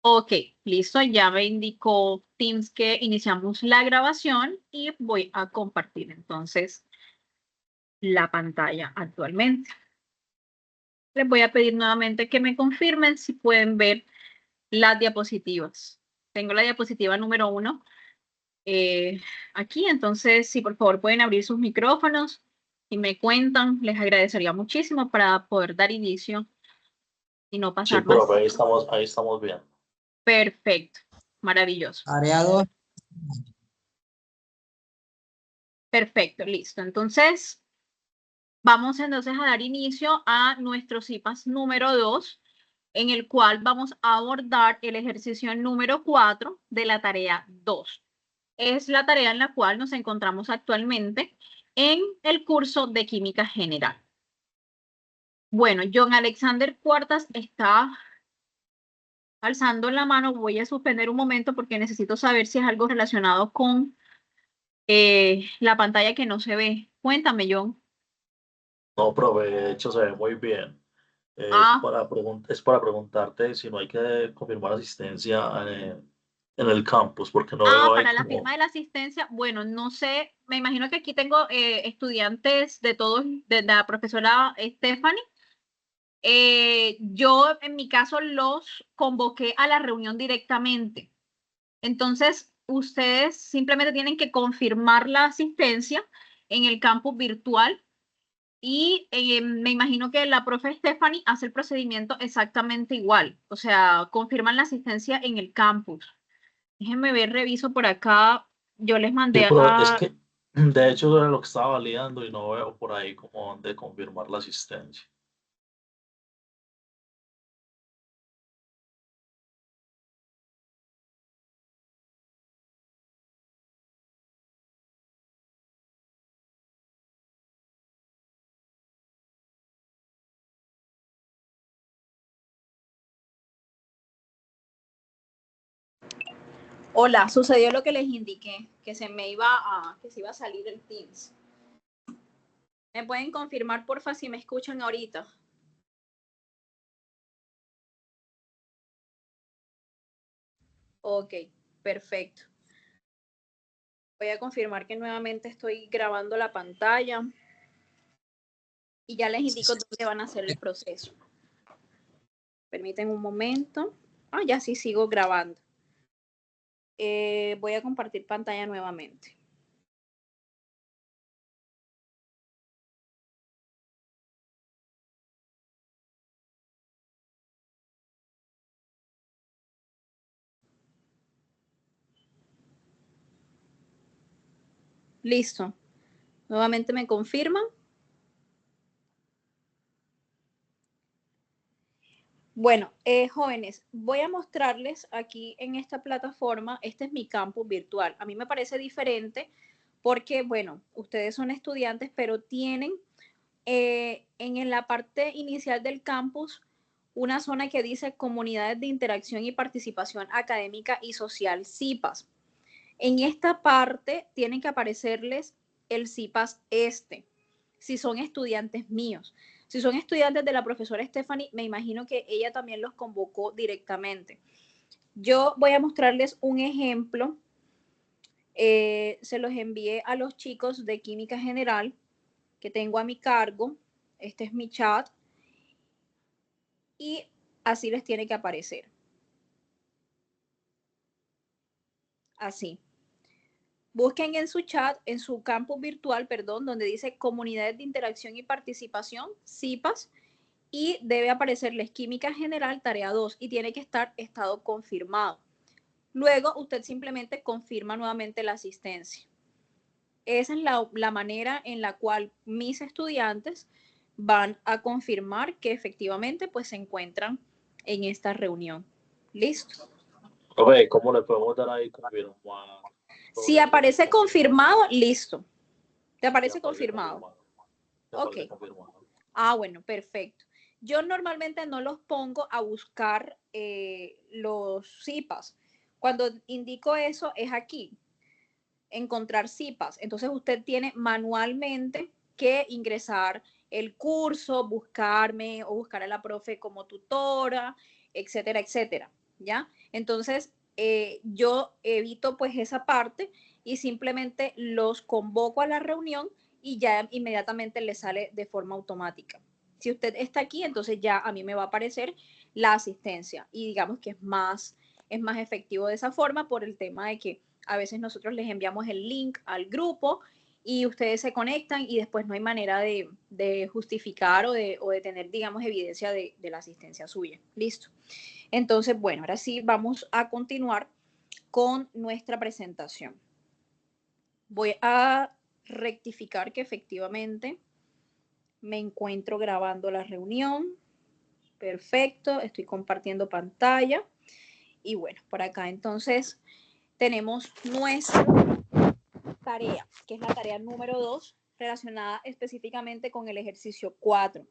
Ok, listo, ya me indicó Teams que iniciamos la grabación y voy a compartir entonces la pantalla actualmente. Les voy a pedir nuevamente que me confirmen si pueden ver las diapositivas. Tengo la diapositiva número 1 aquí, entonces si por favor pueden abrir sus micrófonos y me cuentan, les agradecería muchísimo para poder dar inicio y no Sí, pasar más. profe, ahí estamos bien. Perfecto, maravilloso. Área 2. Perfecto, listo. Entonces, vamos entonces a dar inicio a nuestro CIPAS número 2, en el cual vamos a abordar el ejercicio número 4 de la tarea 2. Es la tarea en la cual nos encontramos actualmente en el curso de Química General. Bueno, John Alexander Cuartas está alzando la mano. Voy a suspender un momento porque necesito saber si es algo relacionado con la pantalla que no se ve. Cuéntame, John. No, profe, de hecho se ve muy bien. Ah, Es para preguntarte si no hay que confirmar asistencia en el campus, porque no veo ahí para la como... firma de la asistencia, bueno, no sé, me imagino que aquí tengo estudiantes de todos, de la profesora Stephanie. Yo en mi caso los convoqué a la reunión directamente. Entonces, ustedes simplemente tienen que confirmar la asistencia en el campus virtual y me imagino que la profe Stephanie hace el procedimiento exactamente igual. O sea, confirman la asistencia en el campus. Déjenme ver, reviso por acá. Yo les Sí, mandé pero es a... que de hecho era lo que estaba validando y no veo por ahí como donde confirmar la asistencia. Hola, sucedió lo que les indiqué, que que se iba a salir el Teams. ¿Me pueden confirmar, porfa, si me escuchan ahorita? Ok, perfecto. Voy a confirmar que nuevamente estoy grabando la pantalla y ya les indico dónde van a hacer el proceso. Permiten un momento. Ah, ya sí sigo grabando. Voy a compartir pantalla nuevamente. Listo. Nuevamente me confirman. Bueno, jóvenes, voy a mostrarles aquí en esta plataforma, este es mi campus virtual. A mí me parece diferente porque, bueno, ustedes son estudiantes, pero tienen en la parte inicial del campus una zona que dice Comunidades de Interacción y Participación Académica y Social, CIPAS. En esta parte tienen que aparecerles el CIPAS si son estudiantes míos. Si son estudiantes de la profesora Stephanie, me imagino que ella también los convocó directamente. Yo voy a mostrarles un ejemplo. Se los envié a los chicos de Química General que tengo a mi cargo. Este es mi chat. Y así les tiene que aparecer. Así. Busquen en su chat, en su campus virtual, perdón, donde dice Comunidades de Interacción y Participación, CIPAS, y debe aparecerles Química General, tarea 2, y tiene que estar estado confirmado. Luego, usted simplemente confirma nuevamente la asistencia. Esa es la manera en la cual mis estudiantes van a confirmar que efectivamente pues, se encuentran en esta reunión. ¿Listo? Profe, ¿cómo le podemos dar ahí confirmar? Si aparece confirmado, listo. ¿Te aparece confirmado? Me Ok. aparece confirmado. Ah, bueno, perfecto. Yo normalmente no los pongo a buscar los CIPAS. Cuando indico eso es aquí, encontrar CIPAS. Entonces usted tiene manualmente que ingresar el curso, buscarme o buscar a la profe como tutora, etcétera, etcétera. ¿ya? Entonces, yo evito pues esa parte y simplemente los convoco a la reunión y ya inmediatamente les sale de forma automática. Si usted está aquí, entonces ya a mí me va a aparecer la asistencia y digamos que es más efectivo de esa forma por el tema de que a veces nosotros les enviamos el link al grupo y ustedes se conectan y después no hay manera de justificar o de tener, digamos, evidencia de la asistencia suya. Listo. Entonces, bueno, ahora sí vamos a continuar con nuestra presentación. Voy a rectificar que efectivamente me encuentro grabando la reunión. Perfecto, estoy compartiendo pantalla. Y bueno, por acá entonces tenemos nuestra tarea, que es la tarea número 2, relacionada específicamente con el ejercicio 4.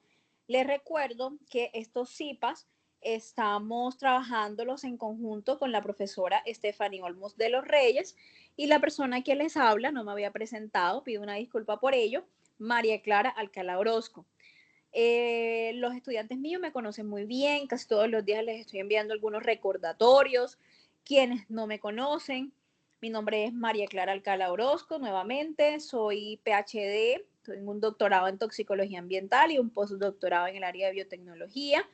Les recuerdo que estos CIPAS estamos trabajándolos en conjunto con la profesora Estefanía Olmos de los Reyes y la persona que les habla, no me había presentado, pido una disculpa por ello, María Clara Alcalá Orozco. Los estudiantes míos me conocen muy bien, casi todos los días les estoy enviando algunos recordatorios. Quienes no me conocen, mi nombre es María Clara Alcalá Orozco, nuevamente, soy PhD, tengo un doctorado en toxicología ambiental y un postdoctorado en el área de biotecnología.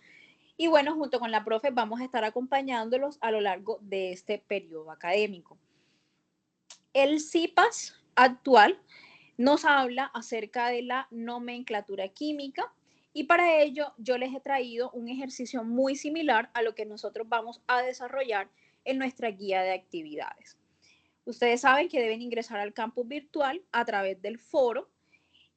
Y bueno, junto con la profe vamos a estar acompañándolos a lo largo de este periodo académico. El CIPAS actual nos habla acerca de la nomenclatura química y para ello yo les he traído un ejercicio muy similar a lo que nosotros vamos a desarrollar en nuestra guía de actividades. Ustedes saben que deben ingresar al campus virtual a través del foro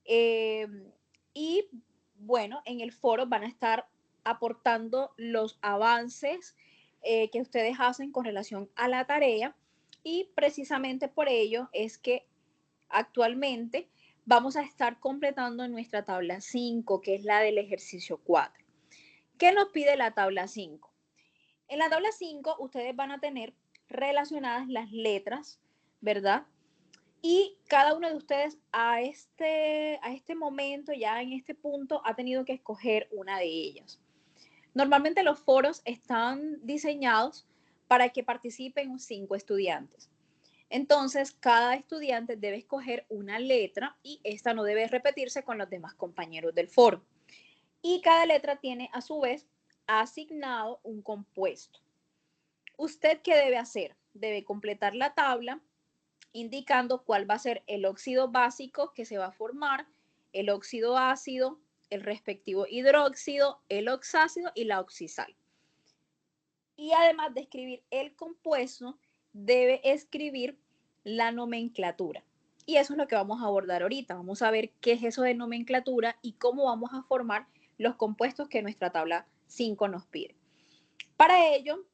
y bueno, en el foro van a estar aportando los avances que ustedes hacen con relación a la tarea y precisamente por ello es que actualmente vamos a estar completando nuestra tabla 5, que es la del ejercicio 4. ¿Qué nos pide la tabla 5? En la tabla 5 ustedes van a tener relacionadas las letras, ¿verdad? Y cada uno de ustedes a este momento, ya en este punto, ha tenido que escoger una de ellas. Normalmente los foros están diseñados para que participen 5 estudiantes. Entonces, cada estudiante debe escoger una letra y esta no debe repetirse con los demás compañeros del foro. Y cada letra tiene a su vez asignado un compuesto. ¿Usted qué debe hacer? Debe completar la tabla indicando cuál va a ser el óxido básico que se va a formar, el óxido ácido, el respectivo hidróxido, el oxácido y la oxisal. Y además de escribir el compuesto, debe escribir la nomenclatura. Y eso es lo que vamos a abordar ahorita. Vamos a ver qué es eso de nomenclatura y cómo vamos a formar los compuestos que nuestra tabla 5 nos pide. Para ello,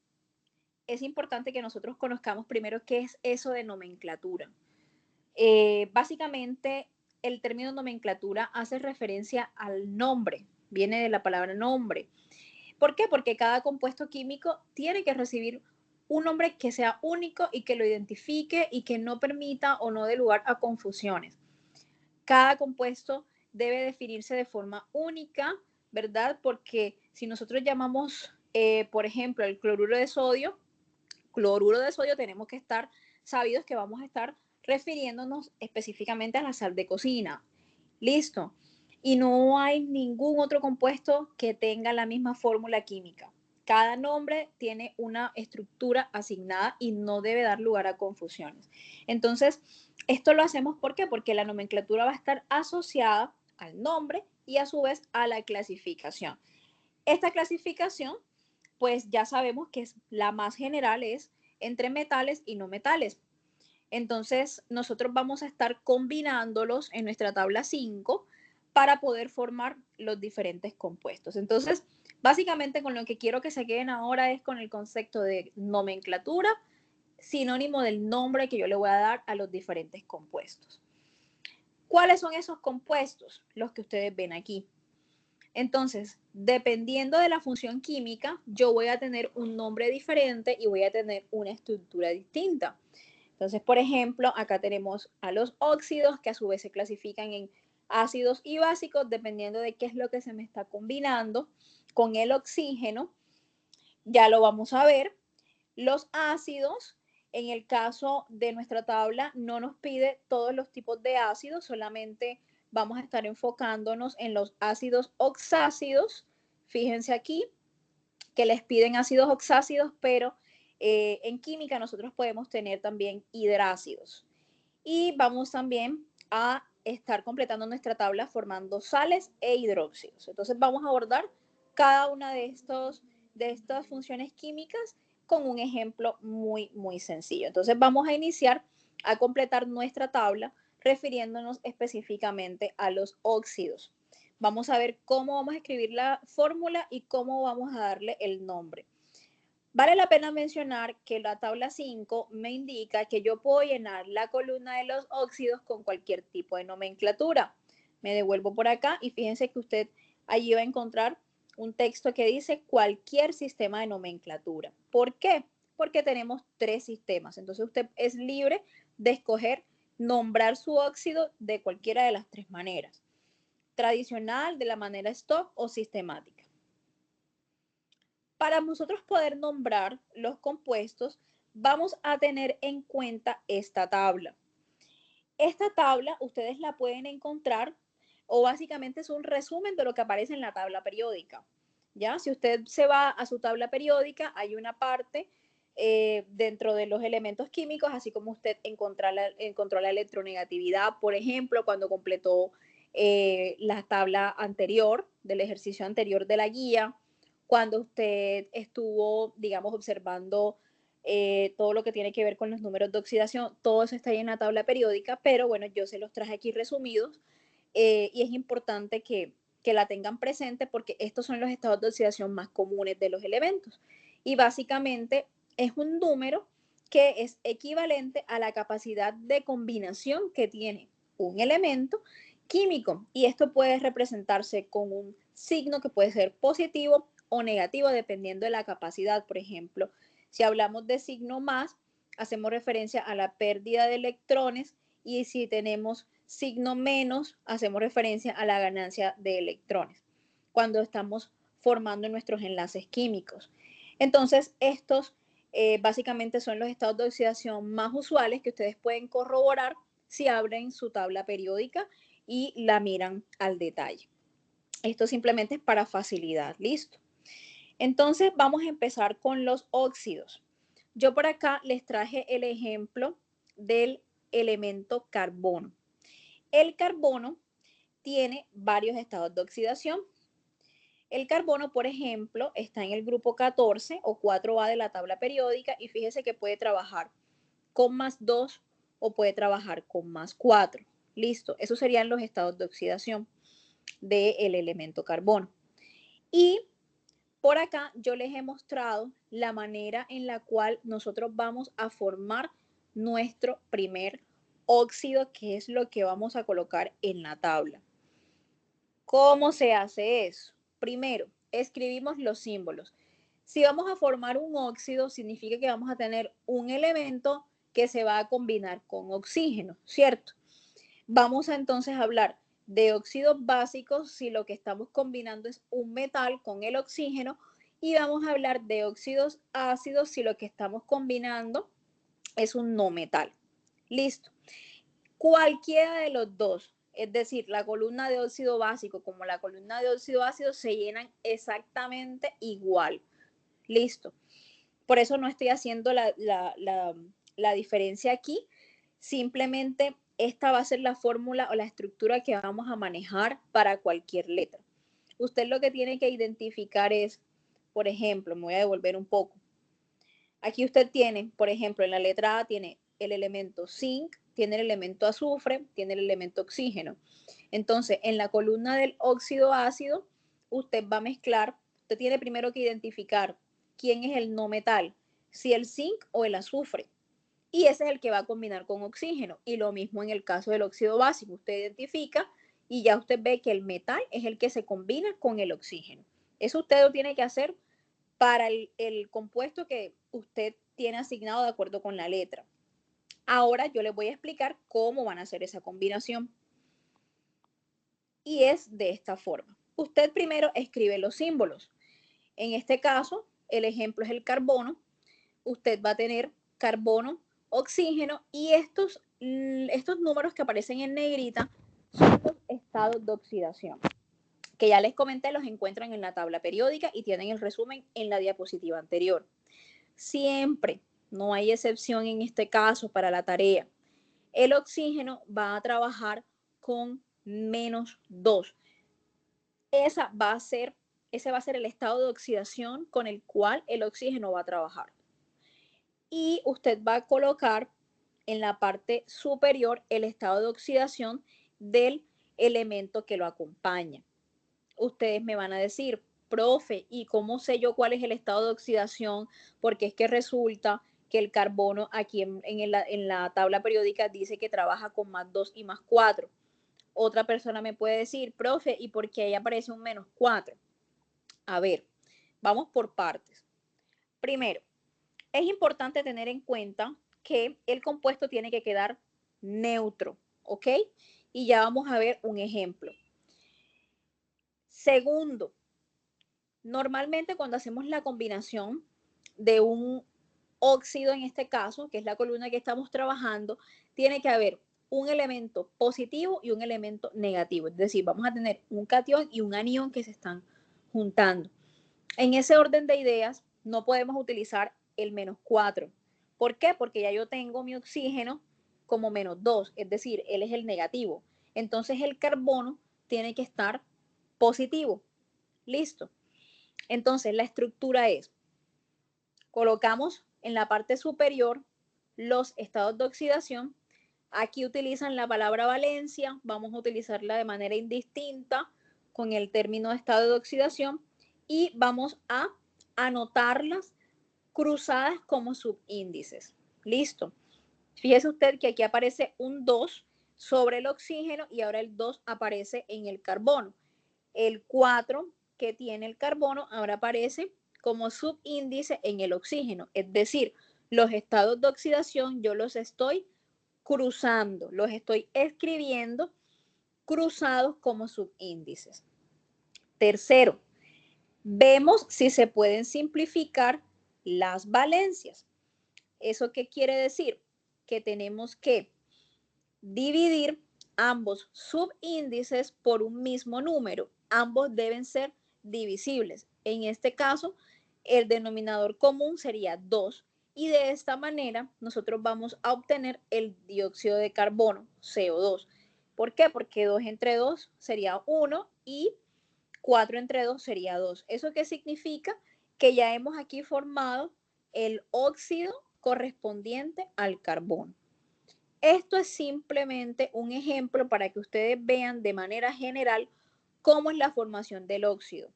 es importante que nosotros conozcamos primero qué es eso de nomenclatura. Básicamente, el término nomenclatura hace referencia al nombre, viene de la palabra nombre. ¿Por qué? Porque cada compuesto químico tiene que recibir un nombre que sea único y que lo identifique y que no permita o no dé lugar a confusiones. Cada compuesto debe definirse de forma única, ¿verdad? Porque si nosotros llamamos, por ejemplo, el cloruro de sodio, tenemos que estar sabidos que vamos a estar refiriéndonos específicamente a la sal de cocina. Listo. Y no hay ningún otro compuesto que tenga la misma fórmula química. Cada nombre tiene una estructura asignada y no debe dar lugar a confusiones. Entonces, esto lo hacemos ¿por qué? Porque la nomenclatura va a estar asociada al nombre y a su vez a la clasificación. Esta clasificación, pues ya sabemos que es la más general, es entre metales y no metales. Entonces, nosotros vamos a estar combinándolos en nuestra tabla 5 para poder formar los diferentes compuestos. Entonces, básicamente con lo que quiero que se queden ahora es con el concepto de nomenclatura, sinónimo del nombre que yo le voy a dar a los diferentes compuestos. ¿Cuáles son esos compuestos? Los que ustedes ven aquí. Entonces, dependiendo de la función química, yo voy a tener un nombre diferente y voy a tener una estructura distinta. Entonces, por ejemplo, acá tenemos a los óxidos que a su vez se clasifican en ácidos y básicos dependiendo de qué es lo que se me está combinando con el oxígeno. Ya lo vamos a ver. Los ácidos, en el caso de nuestra tabla, no nos pide todos los tipos de ácidos, solamente vamos a estar enfocándonos en los ácidos oxácidos. Fíjense aquí que les piden ácidos oxácidos, pero en química nosotros podemos tener también hidrácidos. Y vamos también a estar completando nuestra tabla formando sales e hidróxidos. Entonces vamos a abordar cada una de estas funciones químicas con un ejemplo muy sencillo. Entonces vamos a iniciar a completar nuestra tabla refiriéndonos específicamente a los óxidos. Vamos a ver cómo vamos a escribir la fórmula y cómo vamos a darle el nombre. Vale la pena mencionar que la tabla 5 me indica que yo puedo llenar la columna de los óxidos con cualquier tipo de nomenclatura. Me devuelvo por acá y fíjense que usted allí va a encontrar un texto que dice cualquier sistema de nomenclatura. ¿Por qué? Porque tenemos 3 sistemas. Entonces usted es libre de escoger nombrar su óxido de cualquiera de las 3 maneras. Tradicional, de la manera stock o sistemática. Para nosotros poder nombrar los compuestos, vamos a tener en cuenta esta tabla. Esta tabla ustedes la pueden encontrar o básicamente es un resumen de lo que aparece en la tabla periódica. ¿Ya? Si usted se va a su tabla periódica, hay una parte dentro de los elementos químicos, así como usted encontró la electronegatividad, por ejemplo, cuando completó la tabla anterior, del ejercicio anterior de la guía, cuando usted estuvo, digamos, observando todo lo que tiene que ver con los números de oxidación, todo eso está ahí en la tabla periódica, pero bueno, yo se los traje aquí resumidos y es importante que la tengan presente porque estos son los estados de oxidación más comunes de los elementos. Y básicamente es un número que es equivalente a la capacidad de combinación que tiene un elemento químico. Y esto puede representarse con un signo que puede ser positivo o negativo dependiendo de la capacidad. Por ejemplo, si hablamos de signo más, hacemos referencia a la pérdida de electrones y si tenemos signo menos, hacemos referencia a la ganancia de electrones cuando estamos formando nuestros enlaces químicos. Entonces, estos básicamente son los estados de oxidación más usuales que ustedes pueden corroborar si abren su tabla periódica y la miran al detalle. Esto simplemente es para facilidad, listo. Entonces, vamos a empezar con los óxidos. Yo por acá les traje el ejemplo del elemento carbono. El carbono tiene varios estados de oxidación. El carbono, por ejemplo, está en el grupo 14 o 4A de la tabla periódica y fíjese que puede trabajar con +2 o puede trabajar con +4. Listo, esos serían los estados de oxidación del elemento carbono. Y por acá yo les he mostrado la manera en la cual nosotros vamos a formar nuestro primer óxido, que es lo que vamos a colocar en la tabla. ¿Cómo se hace eso? Primero, escribimos los símbolos. Si vamos a formar un óxido, significa que vamos a tener un elemento que se va a combinar con oxígeno, ¿cierto? Vamos a entonces hablar de óxidos básicos si lo que estamos combinando es un metal con el oxígeno y vamos a hablar de óxidos ácidos si lo que estamos combinando es un no metal. Listo. Cualquiera de los dos, es decir, la columna de óxido básico como la columna de óxido ácido se llenan exactamente igual. Listo. Por eso no estoy haciendo la diferencia aquí. Simplemente esta va a ser la fórmula o la estructura que vamos a manejar para cualquier letra. Usted lo que tiene que identificar es, por ejemplo, me voy a devolver un poco. Aquí usted tiene, por ejemplo, en la letra A tiene el elemento zinc, tiene el elemento azufre, tiene el elemento oxígeno. Entonces, en la columna del óxido ácido, usted va a mezclar, usted tiene primero que identificar quién es el no metal, si el zinc o el azufre. Y ese es el que va a combinar con oxígeno. Y lo mismo en el caso del óxido básico, usted identifica y ya usted ve que el metal es el que se combina con el oxígeno. Eso usted lo tiene que hacer para el compuesto que usted tiene asignado de acuerdo con la letra. Ahora yo les voy a explicar cómo van a hacer esa combinación. Y es de esta forma. Usted primero escribe los símbolos. En este caso, el ejemplo es el carbono. usted va a tener carbono, oxígeno y estos números que aparecen en negrita son los estados de oxidación, que ya les comenté, los encuentran en la tabla periódica y tienen el resumen en la diapositiva anterior. Siempre, no hay excepción en este caso para la tarea, el oxígeno va a trabajar con -2. Ese va a ser el estado de oxidación con el cual el oxígeno va a trabajar. Y usted va a colocar en la parte superior el estado de oxidación del elemento que lo acompaña. Ustedes me van a decir, profe, ¿y cómo sé yo cuál es el estado de oxidación? Porque es que resulta que el carbono aquí en la tabla periódica dice que trabaja con +2 y +4. Otra persona me puede decir, profe, ¿y por qué ahí aparece un -4? A ver, vamos por partes. Primero, es importante tener en cuenta que el compuesto tiene que quedar neutro, ¿ok? Y ya vamos a ver un ejemplo. Segundo, normalmente cuando hacemos la combinación de un óxido, en este caso, que es la columna que estamos trabajando, tiene que haber un elemento positivo y un elemento negativo. Es decir, vamos a tener un catión y un anión que se están juntando. En ese orden de ideas, no podemos utilizar el -4. ¿Por qué? Porque ya yo tengo mi oxígeno como -2, es decir, él es el negativo. Entonces el carbono tiene que estar positivo. Listo. Entonces la estructura es, colocamos en la parte superior los estados de oxidación. Aquí utilizan la palabra valencia, vamos a utilizarla de manera indistinta con el término de estado de oxidación y vamos a anotarlas cruzadas como subíndices. Listo. Fíjese usted que aquí aparece un 2 sobre el oxígeno y ahora el 2 aparece en el carbono. El 4 que tiene el carbono ahora aparece como subíndice en el oxígeno. Es decir, los estados de oxidación yo los estoy cruzando, los estoy escribiendo cruzados como subíndices. Tercero, vemos si se pueden simplificar las valencias. ¿Eso qué quiere decir? Que tenemos que dividir ambos subíndices por un mismo número. Ambos deben ser divisibles. En este caso, el denominador común sería 2 y de esta manera nosotros vamos a obtener el dióxido de carbono, CO2. ¿Por qué? Porque 2 entre 2 sería 1 y 4 entre 2 sería 2. ¿Eso qué significa? Que ya hemos aquí formado el óxido correspondiente al carbono. Esto es simplemente un ejemplo para que ustedes vean de manera general cómo es la formación del óxido.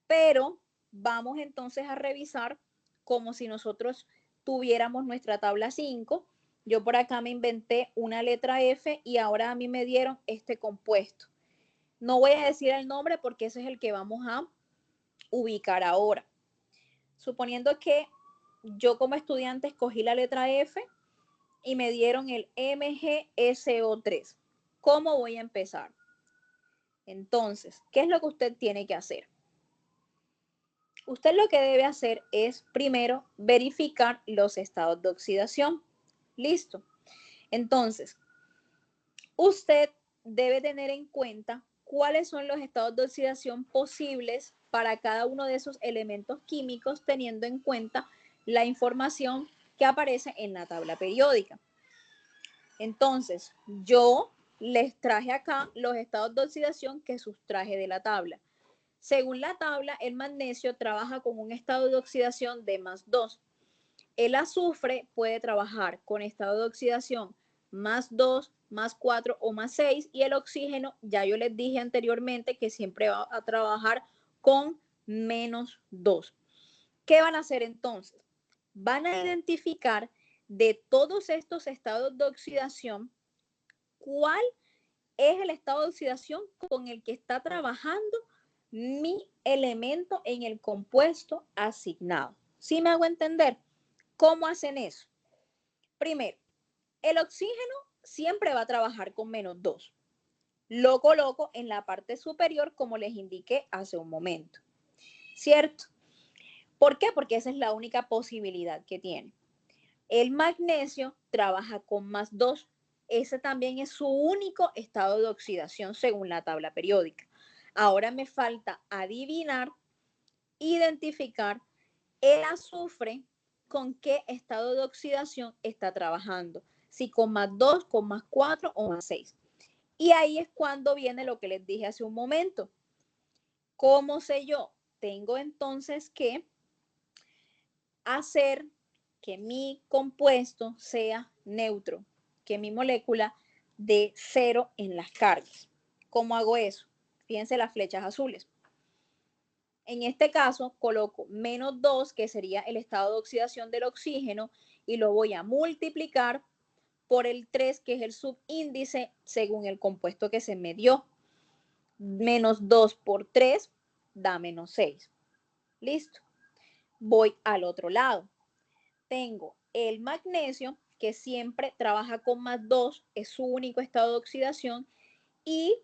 Pero vamos entonces a revisar como si nosotros tuviéramos nuestra tabla 5. Yo por acá me inventé una letra F y ahora a mí me dieron este compuesto. No voy a decir el nombre porque ese es el que vamos a ubicar ahora. Suponiendo que yo como estudiante escogí la letra F y me dieron el MgSO3. ¿Cómo voy a empezar? Entonces, ¿qué es lo que usted tiene que hacer? Usted lo que debe hacer es primero verificar los estados de oxidación. Listo. Entonces, usted debe tener en cuenta cuáles son los estados de oxidación posibles para cada uno de esos elementos químicos, teniendo en cuenta la información que aparece en la tabla periódica. Entonces, yo les traje acá los estados de oxidación que sustraje de la tabla. Según la tabla, el magnesio trabaja con un estado de oxidación de +2. El azufre puede trabajar con estado de oxidación +2, +4 o +6 y el oxígeno, ya yo les dije anteriormente que siempre va a trabajar con -2. ¿Qué van a hacer entonces? Van a identificar de todos estos estados de oxidación cuál es el estado de oxidación con el que está trabajando mi elemento en el compuesto asignado. ¿Sí me hago entender? ¿Cómo hacen eso? Primero, el oxígeno siempre va a trabajar con -2. Lo coloco en la parte superior como les indiqué hace un momento. ¿Cierto? ¿Por qué? Porque esa es la única posibilidad que tiene. El magnesio trabaja con +2. Ese también es su único estado de oxidación según la tabla periódica. Ahora me falta adivinar, identificar el azufre con qué estado de oxidación está trabajando. Si con +2, con +4 o +6. Y ahí es cuando viene lo que les dije hace un momento. ¿Cómo sé yo? Tengo entonces que hacer que mi compuesto sea neutro, que mi molécula dé 0 en las cargas. ¿Cómo hago eso? Fíjense las flechas azules. En este caso, coloco -2, que sería el estado de oxidación del oxígeno, y lo voy a multiplicar por el 3, que es el subíndice según el compuesto que se me dio. -2 por 3 da -6. Listo. Voy al otro lado. Tengo el magnesio, que siempre trabaja con +2, es su único estado de oxidación, y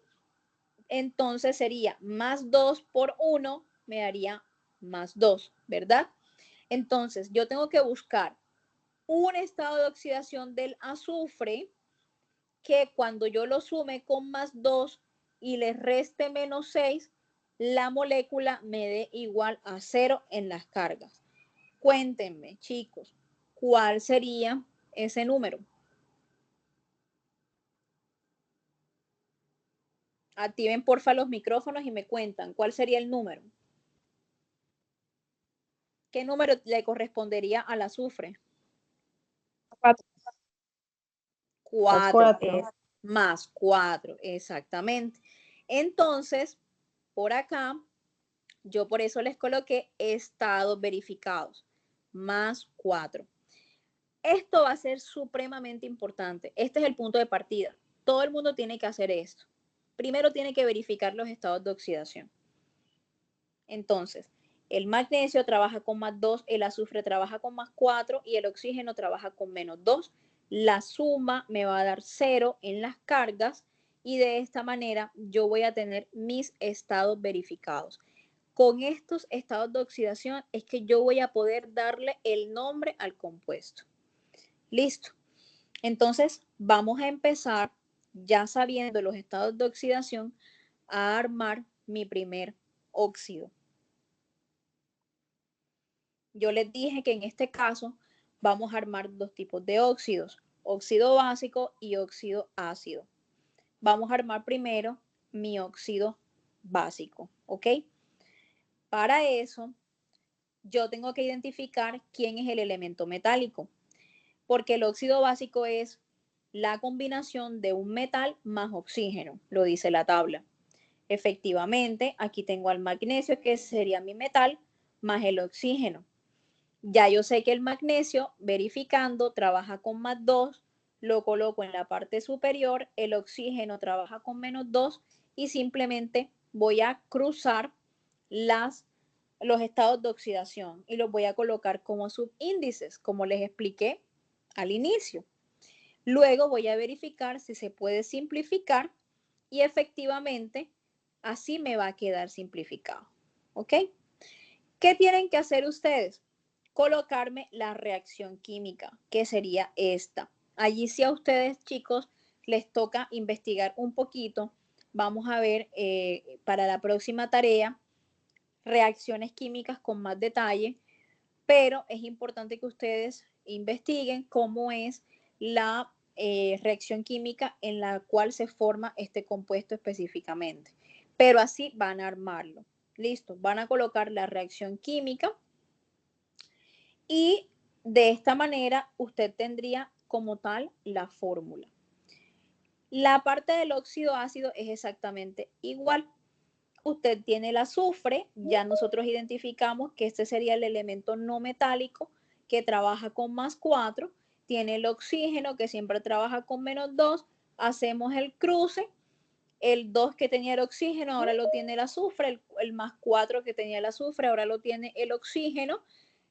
entonces sería +2 por 1, me daría +2, ¿verdad? Entonces yo tengo que buscar un estado de oxidación del azufre que cuando yo lo sume con +2 y le reste -6, la molécula me dé igual a 0 en las cargas. Cuéntenme, chicos, ¿cuál sería ese número? Activen porfa los micrófonos y me cuentan cuál sería el número. ¿Qué número le correspondería al azufre? 4. 4. +4, exactamente. Entonces, por acá, yo por eso les coloqué estados verificados, +4. Esto va a ser supremamente importante. Este es el punto de partida. Todo el mundo tiene que hacer esto. Primero tiene que verificar los estados de oxidación. Entonces, el magnesio trabaja con +2, el azufre trabaja con +4 y el oxígeno trabaja con -2. La suma me va a dar 0 en las cargas y de esta manera yo voy a tener mis estados verificados. Con estos estados de oxidación es que yo voy a poder darle el nombre al compuesto. Listo. Entonces, vamos a empezar, ya sabiendo los estados de oxidación, a armar mi primer óxido. Yo les dije que en este caso vamos a armar dos tipos de óxidos, óxido básico y óxido ácido. Vamos a armar primero mi óxido básico, ¿ok? Para eso, yo tengo que identificar quién es el elemento metálico, porque el óxido básico es la combinación de un metal más oxígeno, lo dice la tabla. Efectivamente, aquí tengo al magnesio, que sería mi metal, más el oxígeno. Ya yo sé que el magnesio, verificando, trabaja con +2, lo coloco en la parte superior, el oxígeno trabaja con -2 y simplemente voy a cruzar los estados de oxidación y los voy a colocar como subíndices, como les expliqué al inicio. Luego voy a verificar si se puede simplificar y efectivamente así me va a quedar simplificado. ¿Ok? ¿Qué tienen que hacer ustedes? Colocarme la reacción química, que sería esta. Allí si a ustedes, chicos, les toca investigar un poquito, vamos a ver para la próxima tarea reacciones químicas con más detalle, pero es importante que ustedes investiguen cómo es la reacción química en la cual se forma este compuesto específicamente. Pero así van a armarlo. Listo, van a colocar la reacción química y de esta manera usted tendría como tal la fórmula. La parte del óxido ácido es exactamente igual. Usted tiene el azufre, ya nosotros identificamos que este sería el elemento no metálico que trabaja con +4, tiene el oxígeno que siempre trabaja con -2, hacemos el cruce, el 2 que tenía el oxígeno ahora lo tiene el azufre, el +4 que tenía el azufre ahora lo tiene el oxígeno.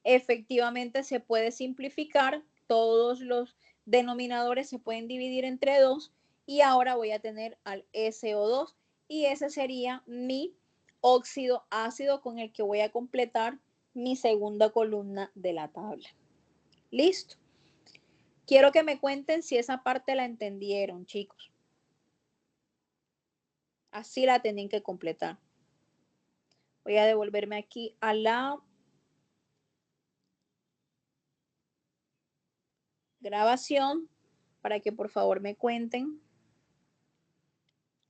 Efectivamente se puede simplificar, todos los denominadores se pueden dividir entre 2 y ahora voy a tener al SO2 y ese sería mi óxido ácido con el que voy a completar mi segunda columna de la tabla. Listo. Quiero que me cuenten si esa parte la entendieron, chicos. Así la tienen que completar. Voy a devolverme aquí a la grabación para que por favor me cuenten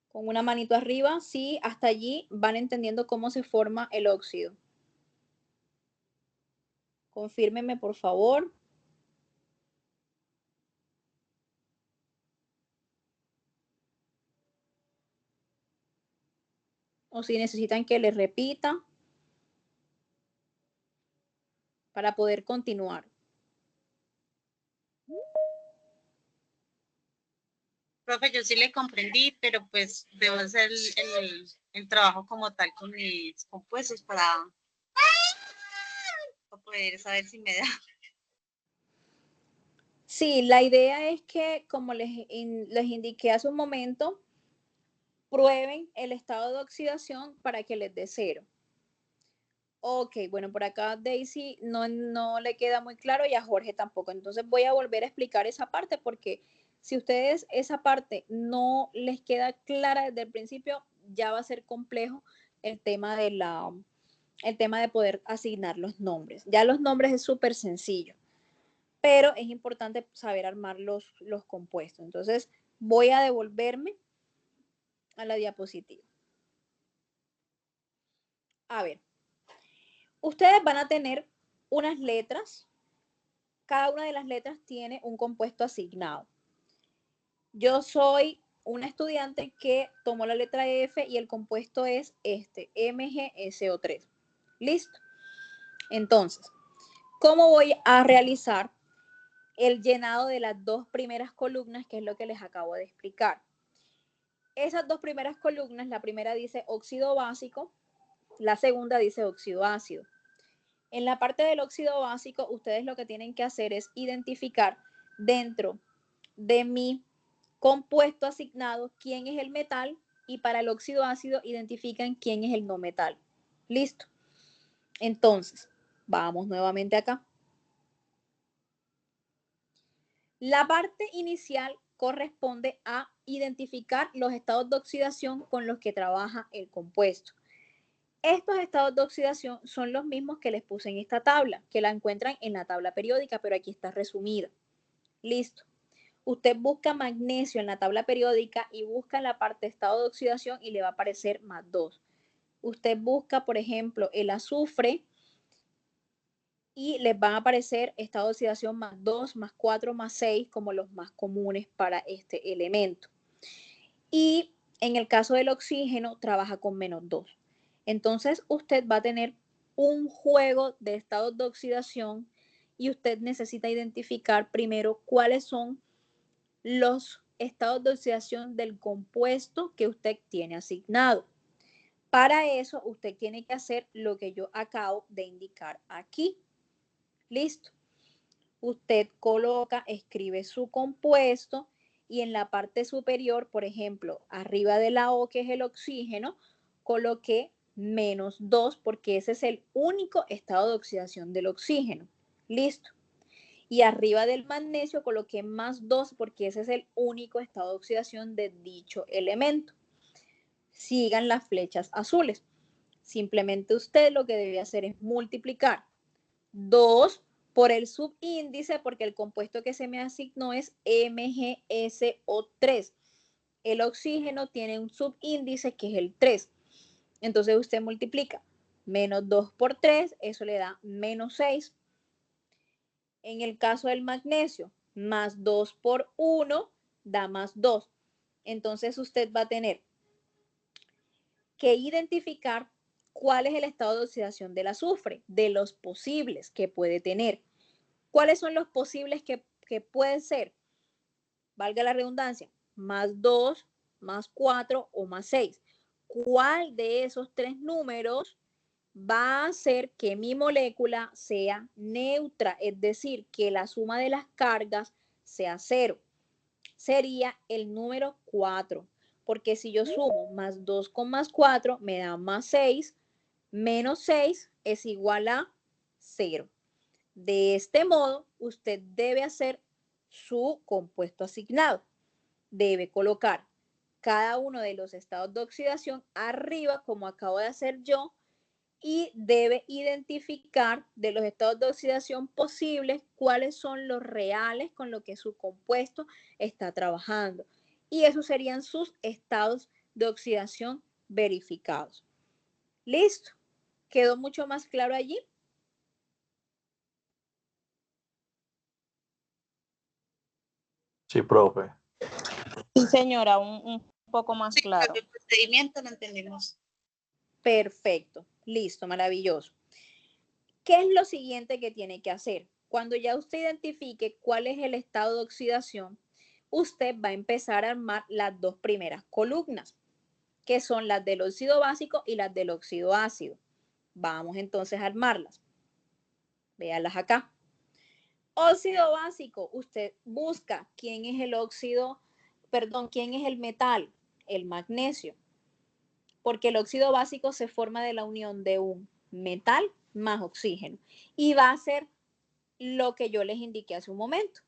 con una manito arriba si hasta allí van entendiendo cómo se forma el óxido. Confírmenme por favor. O si necesitan que les repita para poder continuar. Profe, yo sí le comprendí, pero pues debo hacer el trabajo como tal con mis compuestos para poder saber si me da. Sí, la idea es que, como les indiqué hace un momento, prueben el estado de oxidación para que les dé 0. Ok, bueno, por acá Daisy no le queda muy claro y a Jorge tampoco. Entonces voy a volver a explicar esa parte porque si ustedes esa parte no les queda clara desde el principio, ya va a ser complejo el tema de poder asignar los nombres. Ya los nombres es súper sencillo, pero es importante saber armar los compuestos. Entonces voy a devolverme a la diapositiva. A ver, ustedes van a tener unas letras. Cada una de las letras tiene un compuesto asignado. Yo soy una estudiante que tomó la letra F y el compuesto es este, MgSO3. ¿Listo? Entonces, ¿cómo voy a realizar el llenado de las dos primeras columnas, que es lo que les acabo de explicar? Esas dos primeras columnas, la primera dice óxido básico, la segunda dice óxido ácido. En la parte del óxido básico, ustedes lo que tienen que hacer es identificar dentro de mi compuesto asignado quién es el metal y para el óxido ácido identifican quién es el no metal. ¿Listo? Entonces, vamos nuevamente acá. La parte inicial corresponde a identificar los estados de oxidación con los que trabaja el compuesto. Estos estados de oxidación son los mismos que les puse en esta tabla, que la encuentran en la tabla periódica, pero aquí está resumida. Listo. Usted busca magnesio en la tabla periódica y busca en la parte de estado de oxidación y le va a aparecer +2. Usted busca, por ejemplo, el azufre y les van a aparecer estado de oxidación +2, +4, +6 como los más comunes para este elemento. Y en el caso del oxígeno trabaja con -2. Entonces usted va a tener un juego de estados de oxidación y usted necesita identificar primero cuáles son los estados de oxidación del compuesto que usted tiene asignado. Para eso usted tiene que hacer lo que yo acabo de indicar aquí. Listo. Usted coloca, escribe su compuesto y en la parte superior, por ejemplo, arriba de la O, que es el oxígeno, coloqué -2 porque ese es el único estado de oxidación del oxígeno. Listo. Y arriba del magnesio coloqué +2 porque ese es el único estado de oxidación de dicho elemento. Sigan las flechas azules. Simplemente usted lo que debe hacer es multiplicar 2 por el subíndice, porque el compuesto que se me asignó es MgSO3. El oxígeno tiene un subíndice que es el 3. Entonces usted multiplica -2 por 3, eso le da -6. En el caso del magnesio, +2 por 1 da +2. Entonces usted va a tener que identificar cuál es el estado de oxidación del azufre, de los posibles que puede tener. ¿Cuáles son los posibles que pueden ser? Valga la redundancia, +2, +4 o +6. ¿Cuál de esos tres números va a hacer que mi molécula sea neutra? Es decir, que la suma de las cargas sea 0. Sería el número 4. Porque si yo sumo +2 con +4, me da +6. -6 es igual a 0. De este modo, usted debe hacer su compuesto asignado. Debe colocar cada uno de los estados de oxidación arriba, como acabo de hacer yo, y debe identificar de los estados de oxidación posibles cuáles son los reales con los que su compuesto está trabajando. Y esos serían sus estados de oxidación verificados. ¿Listo? ¿Quedó mucho más claro allí? Sí, profe. Sí, señora, un poco más Sí, claro. el procedimiento lo entendimos. Perfecto. Listo, maravilloso. ¿Qué es lo siguiente que tiene que hacer? Cuando ya usted identifique cuál es el estado de oxidación, usted va a empezar a armar las dos primeras columnas, que son las del óxido básico y las del óxido ácido. Vamos entonces a armarlas. Véanlas acá. Óxido básico, usted busca quién es el óxido, perdón, quién es el metal, el magnesio, porque el óxido básico se forma de la unión de un metal más oxígeno y va a ser lo que yo les indiqué hace un momento.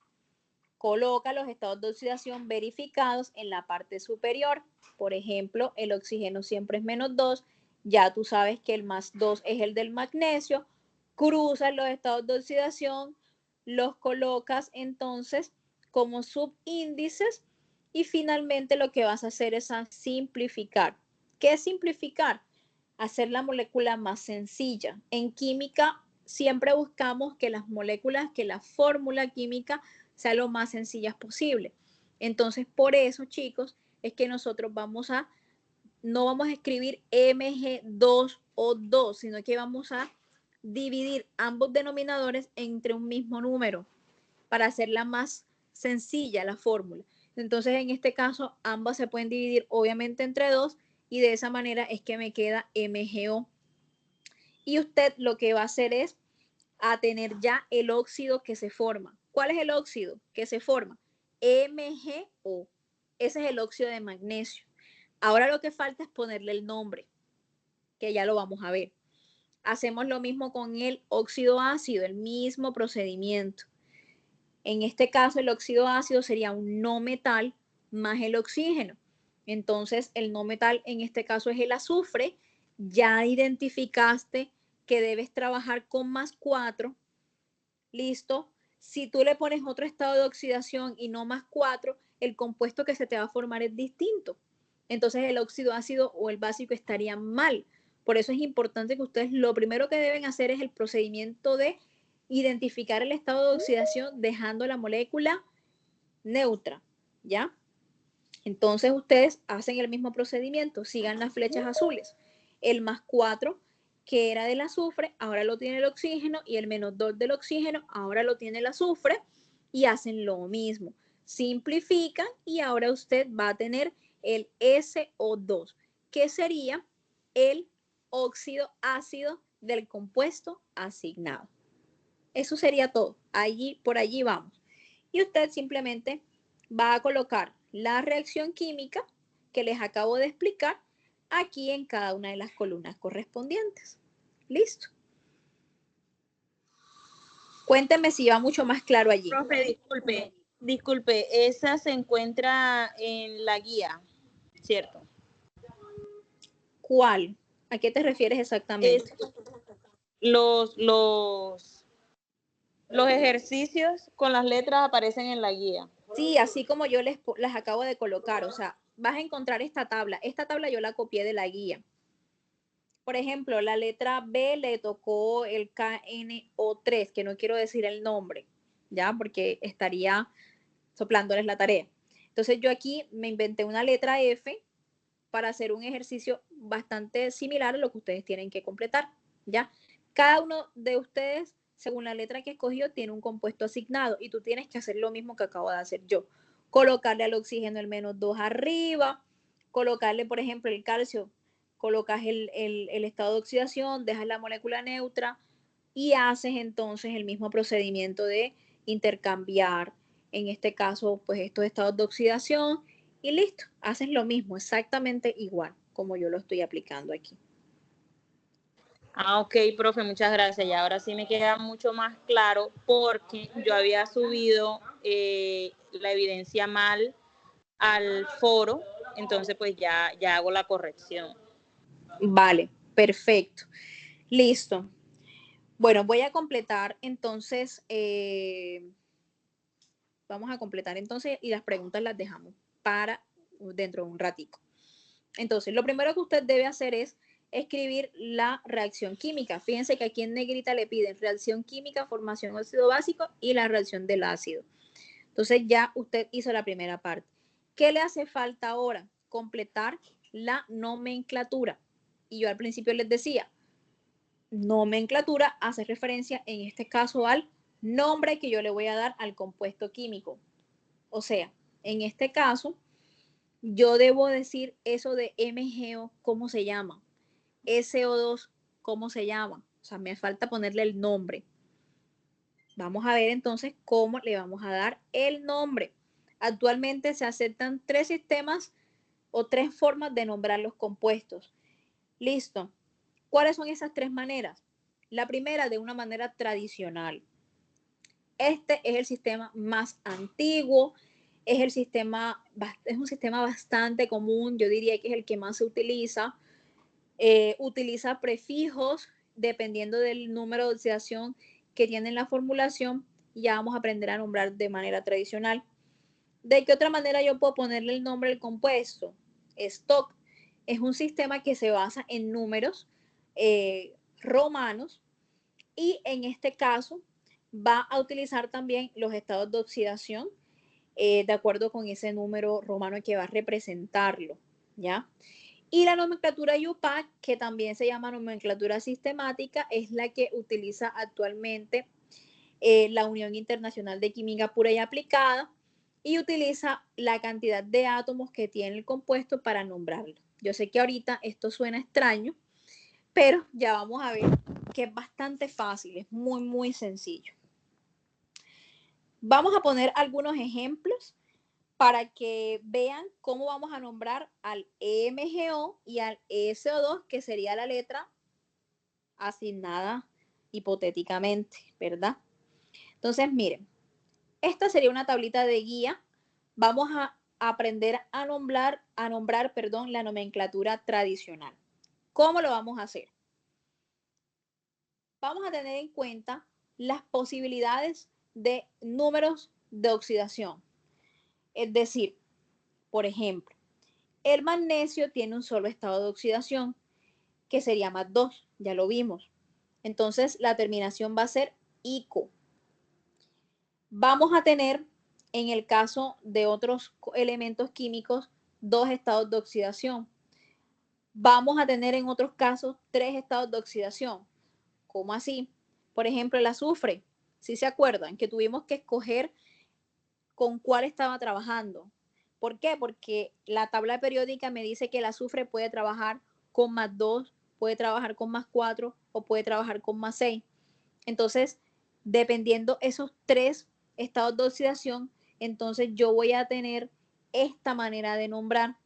Coloca los estados de oxidación verificados en la parte superior. Por ejemplo, el oxígeno siempre es -2. Ya tú sabes que el +2 es el del magnesio. Cruzas los estados de oxidación, los colocas entonces como subíndices y finalmente lo que vas a hacer es a simplificar. ¿Qué es simplificar? Hacer la molécula más sencilla. En química siempre buscamos que las moléculas, que la fórmula química sea lo más sencillas posible. Entonces, por eso, chicos, es que nosotros no vamos a escribir Mg2O2, sino que vamos a dividir ambos denominadores entre un mismo número para hacerla más sencilla la fórmula. Entonces, en este caso, ambas se pueden dividir obviamente entre 2 y de esa manera es que me queda MgO. Y usted lo que va a hacer es a tener ya el óxido que se forma. ¿Cuál es el óxido que se forma? MgO. Ese es el óxido de magnesio. Ahora lo que falta es ponerle el nombre, que ya lo vamos a ver. Hacemos lo mismo con el óxido ácido, el mismo procedimiento. En este caso, el óxido ácido sería un no metal más el oxígeno. Entonces, el no metal en este caso es el azufre. Ya identificaste que debes trabajar con +4. Listo. Si tú le pones otro estado de oxidación y no +4, el compuesto que se te va a formar es distinto. Entonces, el óxido ácido o el básico estaría mal. Por eso es importante que ustedes lo primero que deben hacer es el procedimiento de identificar el estado de oxidación dejando la molécula neutra, ¿ya? Entonces ustedes hacen el mismo procedimiento, sigan las flechas azules. El +4 que era del azufre, ahora lo tiene el oxígeno y el -2 del oxígeno, ahora lo tiene el azufre y hacen lo mismo. Simplifican y ahora usted va a tener el SO2, que sería el óxido ácido del compuesto asignado. Eso sería todo. Por allí vamos. Y usted simplemente va a colocar la reacción química que les acabo de explicar aquí en cada una de las columnas correspondientes. ¿Listo? Cuéntenme si va mucho más claro allí. Profe, disculpe, esa se encuentra en la guía, ¿cierto? ¿Cuál? ¿A qué te refieres exactamente? Los ejercicios con las letras aparecen en la guía. Sí, así como yo las acabo de colocar, o sea, vas a encontrar esta tabla. Esta tabla yo la copié de la guía. Por ejemplo, la letra B le tocó el KNO3, que no quiero decir el nombre, ¿ya? Porque estaría soplándoles la tarea. Entonces yo aquí me inventé una letra F para hacer un ejercicio bastante similar a lo que ustedes tienen que completar, ¿ya? Cada uno de ustedes, según la letra que escogió, tiene un compuesto asignado y tú tienes que hacer lo mismo que acabo de hacer yo. Colocarle al oxígeno el -2 arriba, colocarle, por ejemplo, el calcio, colocas el estado de oxidación, dejas la molécula neutra y haces entonces el mismo procedimiento de intercambiar, en este caso, pues estos estados de oxidación y listo, haces lo mismo, exactamente igual como yo lo estoy aplicando aquí. Ah, ok, profe, muchas gracias. Y ahora sí me queda mucho más claro porque yo había subido la evidencia mal al foro, entonces pues ya hago la corrección. Vale, perfecto. Listo. Bueno, voy a completar entonces, vamos a completar entonces y las preguntas las dejamos para dentro de un ratico. Entonces, lo primero que usted debe hacer es escribir la reacción química. Fíjense que aquí en negrita le piden reacción química, formación de ácido básico y la reacción del ácido. Entonces ya usted hizo la primera parte. ¿Qué le hace falta ahora? Completar la nomenclatura. Y yo al principio les decía, nomenclatura hace referencia en este caso al nombre que yo le voy a dar al compuesto químico. O sea, en este caso, yo debo decir eso de MgO, ¿cómo se llama? SO2, ¿cómo se llama? O sea, me falta ponerle el nombre. Vamos a ver entonces cómo le vamos a dar el nombre. Actualmente se aceptan 3 sistemas o 3 formas de nombrar los compuestos. Listo. ¿Cuáles son esas 3 maneras? La primera, de una manera tradicional. Este es el sistema más antiguo, es un sistema bastante común, yo diría que es el que más se utiliza. Utiliza prefijos dependiendo del número de oxidación que tiene en la formulación. Ya vamos a aprender a nombrar de manera tradicional. ¿De qué otra manera yo puedo ponerle el nombre al compuesto? Stock es un sistema que se basa en números romanos y en este caso va a utilizar también los estados de oxidación de acuerdo con ese número romano que va a representarlo, ¿ya? Y la nomenclatura UPAC, que también se llama nomenclatura sistemática, es la que utiliza actualmente la Unión Internacional de Química Pura y Aplicada y utiliza la cantidad de átomos que tiene el compuesto para nombrarlo. Yo sé que ahorita esto suena extraño, pero ya vamos a ver que es bastante fácil, es muy, muy sencillo. Vamos a poner algunos ejemplos para que vean cómo vamos a nombrar al MgO y al SO2, que sería la letra asignada hipotéticamente, ¿verdad? Entonces, miren, esta sería una tablita de guía. Vamos a aprender a nombrar la nomenclatura tradicional. ¿Cómo lo vamos a hacer? Vamos a tener en cuenta las posibilidades de números de oxidación. Es decir, por ejemplo, el magnesio tiene un solo estado de oxidación, que sería más 2, ya lo vimos. Entonces, la terminación va a ser ico. Vamos a tener, en el caso de otros elementos químicos, 2 estados de oxidación. Vamos a tener en otros casos 3 estados de oxidación. ¿Cómo así? Por ejemplo, el azufre. ¿Sí se acuerdan? Que tuvimos que escoger con cuál estaba trabajando. ¿Por qué? Porque la tabla periódica me dice que el azufre puede trabajar con más 2, puede trabajar con más 4 o puede trabajar con más 6. Entonces, dependiendo esos 3 estados de oxidación, entonces yo voy a tener esta manera de nombrar.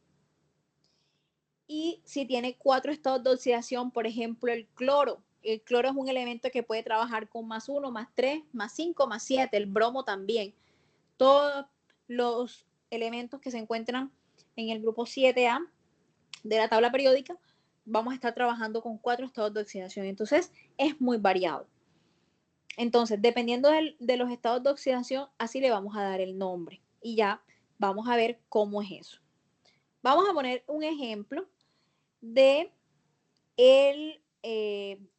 Y si tiene 4 estados de oxidación, por ejemplo, el cloro. El cloro es un elemento que puede trabajar con más 1, más 3, más 5, más 7. El bromo también. Todos los elementos que se encuentran en el grupo 7A de la tabla periódica, vamos a estar trabajando con 4 estados de oxidación. Entonces, es muy variado. Entonces, dependiendo de los estados de oxidación, así le vamos a dar el nombre. Y ya vamos a ver cómo es eso. Vamos a poner un ejemplo de el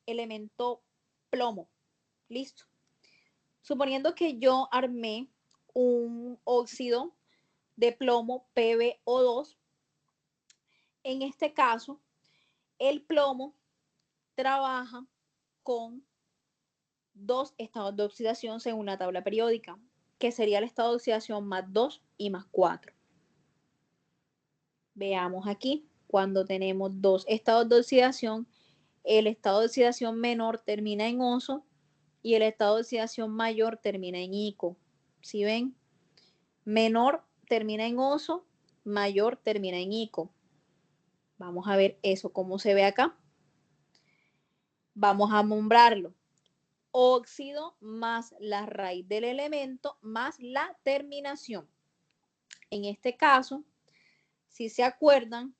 elemento plomo. Listo. Suponiendo que yo armé un óxido de plomo PbO2, en este caso, el plomo trabaja con 2 estados de oxidación según la tabla periódica, que sería el estado de oxidación más 2 y más 4. Veamos aquí, cuando tenemos 2 estados de oxidación, el estado de oxidación menor termina en oso y el estado de oxidación mayor termina en ico. ¿Sí ven? Menor termina en oso, mayor termina en ico. Vamos a ver eso, cómo se ve acá. Vamos a nombrarlo. Óxido más la raíz del elemento más la terminación. En este caso, si se acuerdan,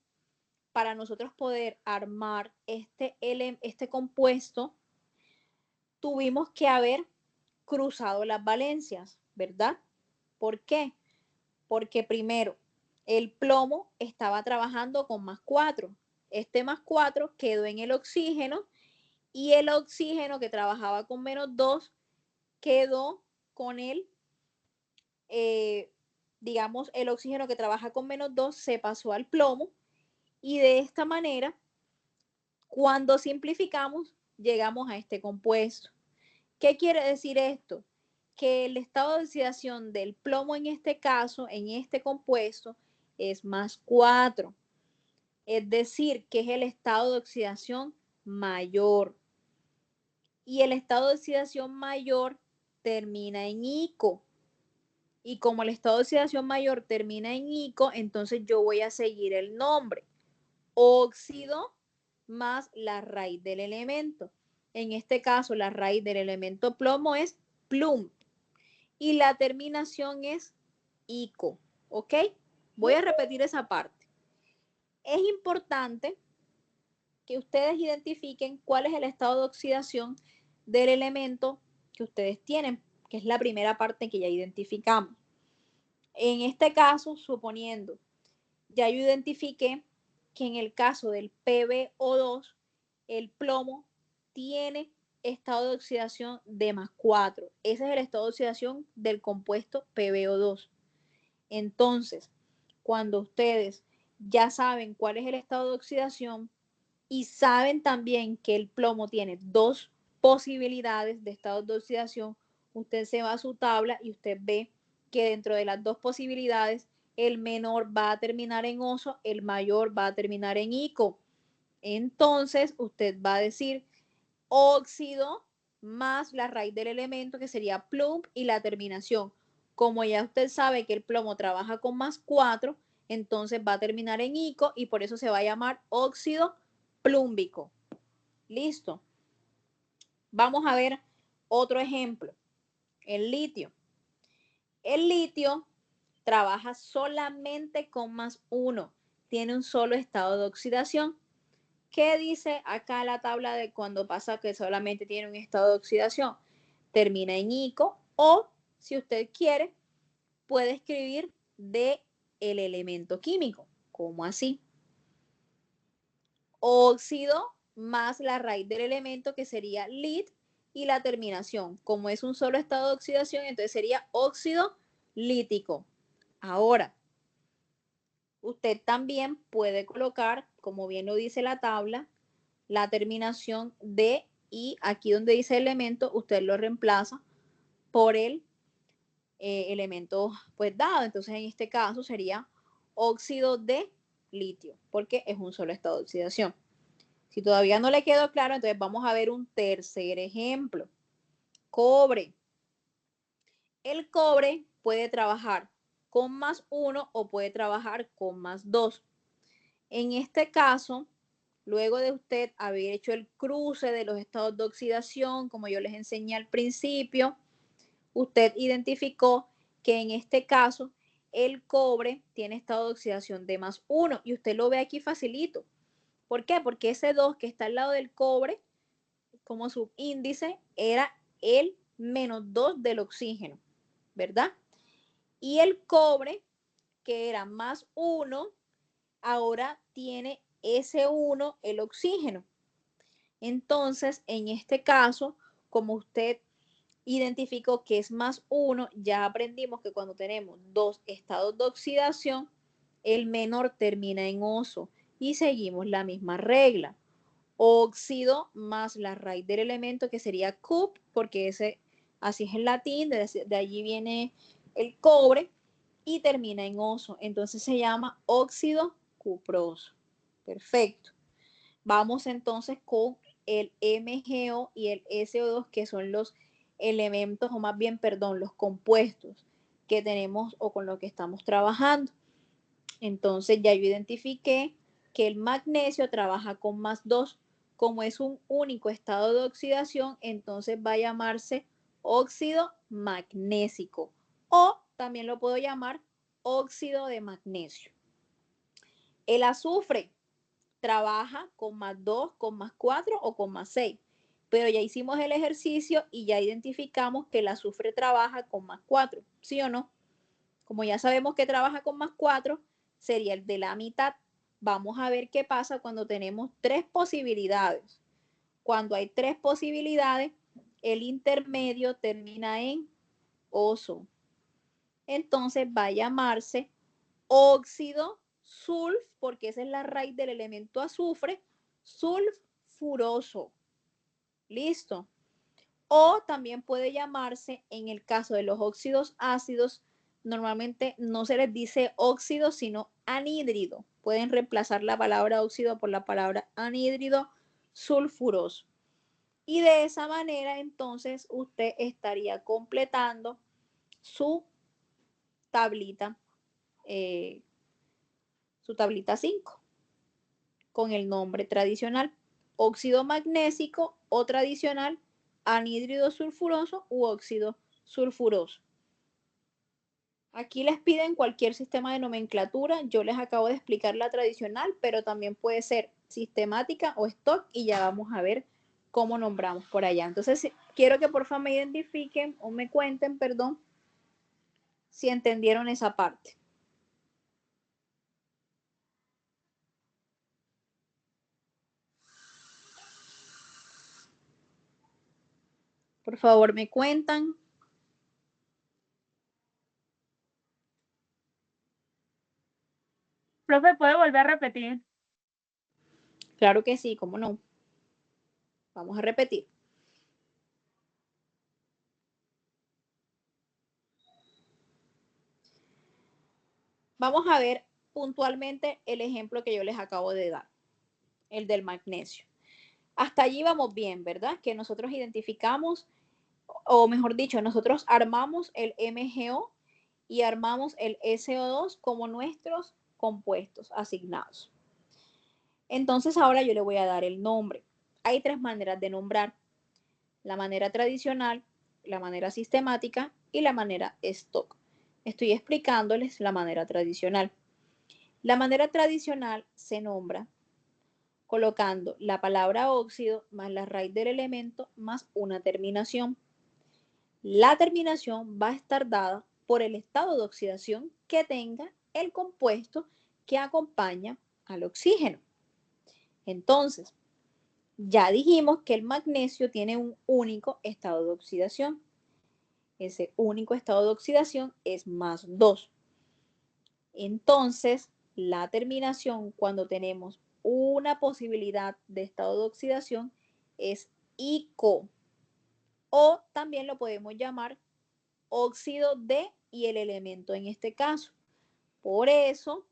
para nosotros poder armar este compuesto, tuvimos que haber cruzado las valencias, ¿verdad? ¿Por qué? Porque primero, el plomo estaba trabajando con +4. Este +4 quedó en el oxígeno y el oxígeno que trabajaba con -2 quedó con el, digamos, el oxígeno que trabaja con -2 se pasó al plomo y de esta manera, cuando simplificamos, llegamos a este compuesto. ¿Qué quiere decir esto? Que el estado de oxidación del plomo en este caso, en este compuesto, es +4. Es decir, que es el estado de oxidación mayor. Y el estado de oxidación mayor termina en ico. Y como el estado de oxidación mayor termina en ico, entonces yo voy a seguir el nombre. Óxido más la raíz del elemento. En este caso, la raíz del elemento plomo es plum. Y la terminación es ico. ¿Ok? Voy a repetir esa parte. Es importante que ustedes identifiquen cuál es el estado de oxidación del elemento que ustedes tienen, que es la primera parte que ya identificamos. En este caso, suponiendo, ya yo identifiqué que en el caso del PbO2, el plomo tiene estado de oxidación de +4. Ese es el estado de oxidación del compuesto PbO2. Entonces, cuando ustedes ya saben cuál es el estado de oxidación y saben también que el plomo tiene 2 posibilidades de estado de oxidación, usted se va a su tabla y usted ve que dentro de las 2 posibilidades, el menor va a terminar en oso, el mayor va a terminar en ico. Entonces, usted va a decir óxido más la raíz del elemento, que sería plum, y la terminación. Como ya usted sabe que el plomo trabaja con +4, entonces va a terminar en ico y por eso se va a llamar óxido plúmbico. Listo. Vamos a ver otro ejemplo. El litio. El litio trabaja solamente con +1. Tiene un solo estado de oxidación. ¿Qué dice acá la tabla de cuando pasa que solamente tiene un estado de oxidación? Termina en ico o, si usted quiere, puede escribir de el elemento químico. ¿Cómo así? Óxido más la raíz del elemento, que sería lit, y la terminación. Como es un solo estado de oxidación, entonces sería óxido lítico. Ahora, usted también puede colocar, como bien lo dice la tabla, la terminación de, y aquí donde dice elemento, usted lo reemplaza por el elemento pues dado. Entonces, en este caso sería óxido de litio, porque es un solo estado de oxidación. Si todavía no le quedó claro, entonces vamos a ver un tercer ejemplo. Cobre. El cobre puede trabajar con +1 o puede trabajar con +2. En este caso, luego de usted haber hecho el cruce de los estados de oxidación, como yo les enseñé al principio, usted identificó que en este caso el cobre tiene estado de oxidación de +1 y usted lo ve aquí facilito. ¿Por qué? Porque ese 2 que está al lado del cobre, como subíndice, era el -2 del oxígeno, ¿verdad? Y el cobre, que era +1, ahora tiene ese 1, el oxígeno. Entonces, en este caso, como usted identificó que es +1, ya aprendimos que cuando tenemos 2 estados de oxidación, el menor termina en oso y seguimos la misma regla. Óxido más la raíz del elemento, que sería cup, porque así es en latín, de allí viene el cobre, y termina en oso. Entonces se llama óxido cuproso. Perfecto. Vamos entonces con el MgO y el SO2, que son los elementos, o más bien, perdón, los compuestos que tenemos o con los que estamos trabajando. Entonces ya yo identifiqué que el magnesio trabaja con +2, como es un único estado de oxidación, entonces va a llamarse óxido magnésico o también lo puedo llamar óxido de magnesio. El azufre trabaja con +2, con +4 o con +6, pero ya hicimos el ejercicio y ya identificamos que el azufre trabaja con +4, ¿sí o no? Como ya sabemos que trabaja con +4, sería el de la mitad. Vamos a ver qué pasa cuando tenemos 3 posibilidades. Cuando hay 3 posibilidades, el intermedio termina en oso. Entonces va a llamarse óxido sulf, porque esa es la raíz del elemento azufre, sulfuroso. Listo. O también puede llamarse, en el caso de los óxidos ácidos, normalmente no se les dice óxido, sino anhídrido. Pueden reemplazar la palabra óxido por la palabra anhídrido sulfuroso. Y de esa manera, entonces, usted estaría completando su tablita, su tablita 5 con el nombre tradicional: óxido magnésico o tradicional, anhídrido sulfuroso u óxido sulfuroso. Aquí les piden cualquier sistema de nomenclatura. Yo les acabo de explicar la tradicional, pero también puede ser sistemática o stock y ya vamos a ver cómo nombramos por allá. Entonces, quiero que por favor me identifiquen o me cuenten, perdón, si entendieron esa parte. Por favor, me cuentan. Profe, ¿puede volver a repetir? Claro que sí, cómo no. Vamos a repetir. Vamos a ver puntualmente el ejemplo que yo les acabo de dar, el del magnesio. Hasta allí vamos bien, ¿verdad? Que nosotros identificamos, o mejor dicho, nosotros armamos el MgO y armamos el SO2 como nuestros compuestos asignados. Entonces ahora yo le voy a dar el nombre. Hay 3 maneras de nombrar: la manera tradicional, la manera sistemática y la manera stock. Estoy explicándoles la manera tradicional. La manera tradicional se nombra colocando la palabra óxido más la raíz del elemento más una terminación. La terminación va a estar dada por el estado de oxidación que tenga el compuesto que acompaña al oxígeno. Entonces, ya dijimos que el magnesio tiene un único estado de oxidación. Ese único estado de oxidación es +2. Entonces, la terminación, cuando tenemos una posibilidad de estado de oxidación, es ICO. O también lo podemos llamar óxido de y el elemento en este caso. Por eso,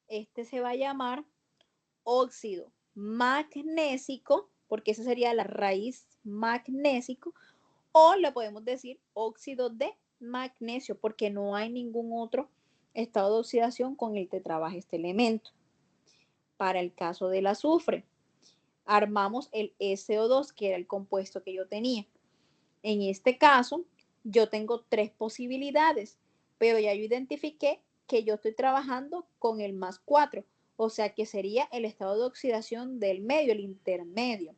este se va a llamar óxido magnésico, porque esa sería la raíz magnésico, o le podemos decir óxido de magnesio, porque no hay ningún otro estado de oxidación con el que trabaje este elemento. Para el caso del azufre, armamos el SO2, que era el compuesto que yo tenía. En este caso, yo tengo 3 posibilidades, pero ya yo identifiqué que yo estoy trabajando con el +4, o sea que sería el estado de oxidación del medio, el intermedio.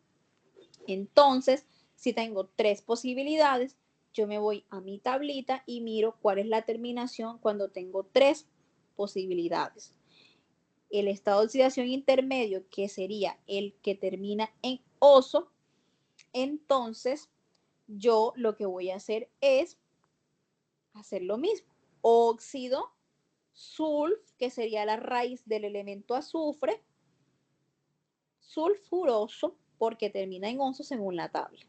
Entonces, si tengo 3 posibilidades, yo me voy a mi tablita y miro cuál es la terminación cuando tengo 3 posibilidades. El estado de oxidación intermedio, que sería el que termina en oso, entonces yo lo que voy a hacer es hacer lo mismo. Óxido, sulf, que sería la raíz del elemento azufre, sulfuroso, porque termina en oso según la tabla.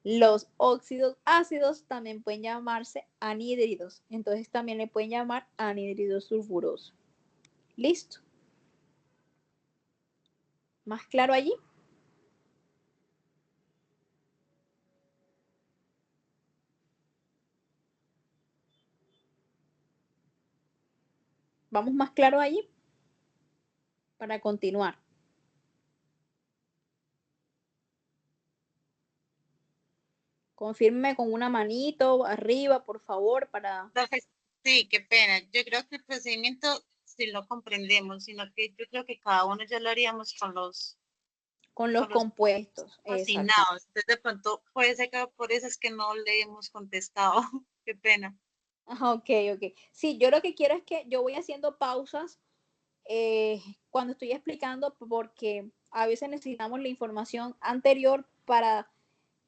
Los óxidos ácidos también pueden llamarse anhídridos, entonces también le pueden llamar anhídrido sulfuroso. Listo. ¿Más claro allí? ¿Vamos más claro allí? Para continuar. Confírmeme con una manito arriba, por favor, para... Profe, sí, qué pena. Yo creo que el procedimiento sí lo comprendemos, sino que yo creo que cada uno ya lo haríamos con los con los compuestos. Exacto. asignados. Entonces, de pronto puede ser que por eso es que no le hemos contestado. Qué pena. Ajá, ok, ok. Sí, yo lo que quiero es que yo voy haciendo pausas cuando estoy explicando porque a veces necesitamos la información anterior para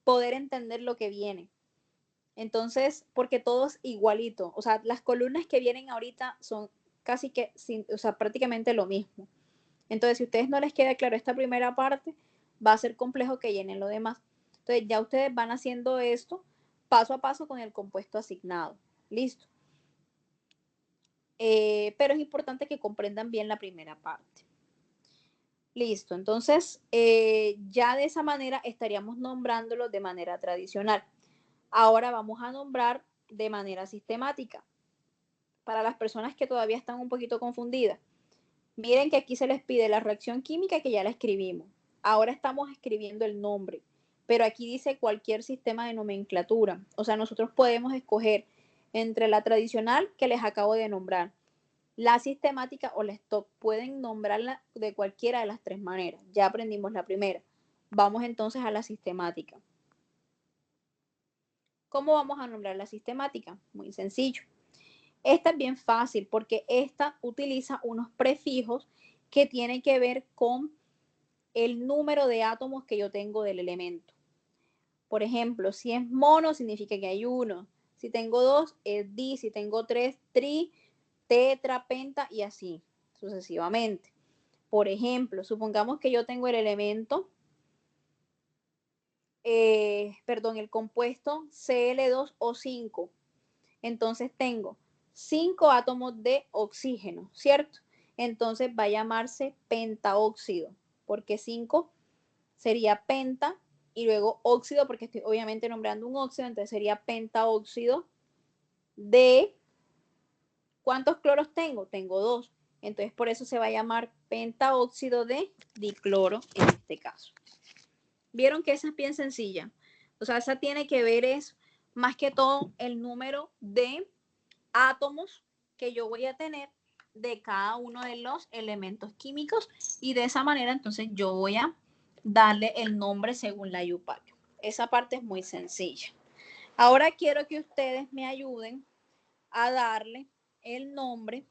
poder entender lo que viene. Entonces, porque todo es igualito. O sea, las columnas que vienen ahorita son casi que, o sea, prácticamente lo mismo. Entonces, si a ustedes no les queda claro esta primera parte, va a ser complejo que llenen lo demás. Entonces, ya ustedes van haciendo esto paso a paso con el compuesto asignado. Listo. Pero es importante que comprendan bien la primera parte. Listo, entonces ya de esa manera estaríamos nombrándolo de manera tradicional. Ahora vamos a nombrar de manera sistemática. Para las personas que todavía están un poquito confundidas, miren que aquí se les pide la reacción química que ya la escribimos. Ahora estamos escribiendo el nombre, pero aquí dice cualquier sistema de nomenclatura. O sea, nosotros podemos escoger entre la tradicional que les acabo de nombrar, la sistemática o la stock. Pueden nombrarla de cualquiera de las tres maneras. Ya aprendimos la primera. Vamos entonces a la sistemática. ¿Cómo vamos a nombrar la sistemática? Muy sencillo. Esta es bien fácil porque esta utiliza unos prefijos que tienen que ver con el número de átomos que yo tengo del elemento. Por ejemplo, si es mono, significa que hay uno. Si tengo dos, es di. Si tengo tres, tri, tetra, penta y así sucesivamente. Por ejemplo, supongamos que yo tengo el elemento, el compuesto Cl2O5. Entonces tengo 5 átomos de oxígeno, ¿cierto? Entonces va a llamarse pentaóxido, porque 5 sería penta y luego óxido, porque estoy obviamente nombrando un óxido, entonces sería pentaóxido de... ¿Cuántos cloros tengo? Tengo 2. Entonces por eso se va a llamar pentaóxido de dicloro en este caso. Vieron que esa es bien sencilla. O sea, esa tiene que ver es más que todo el número de átomos que yo voy a tener de cada uno de los elementos químicos y de esa manera entonces yo voy a darle el nombre según la IUPAC. Esa parte es muy sencilla. Ahora quiero que ustedes me ayuden a darle el nombre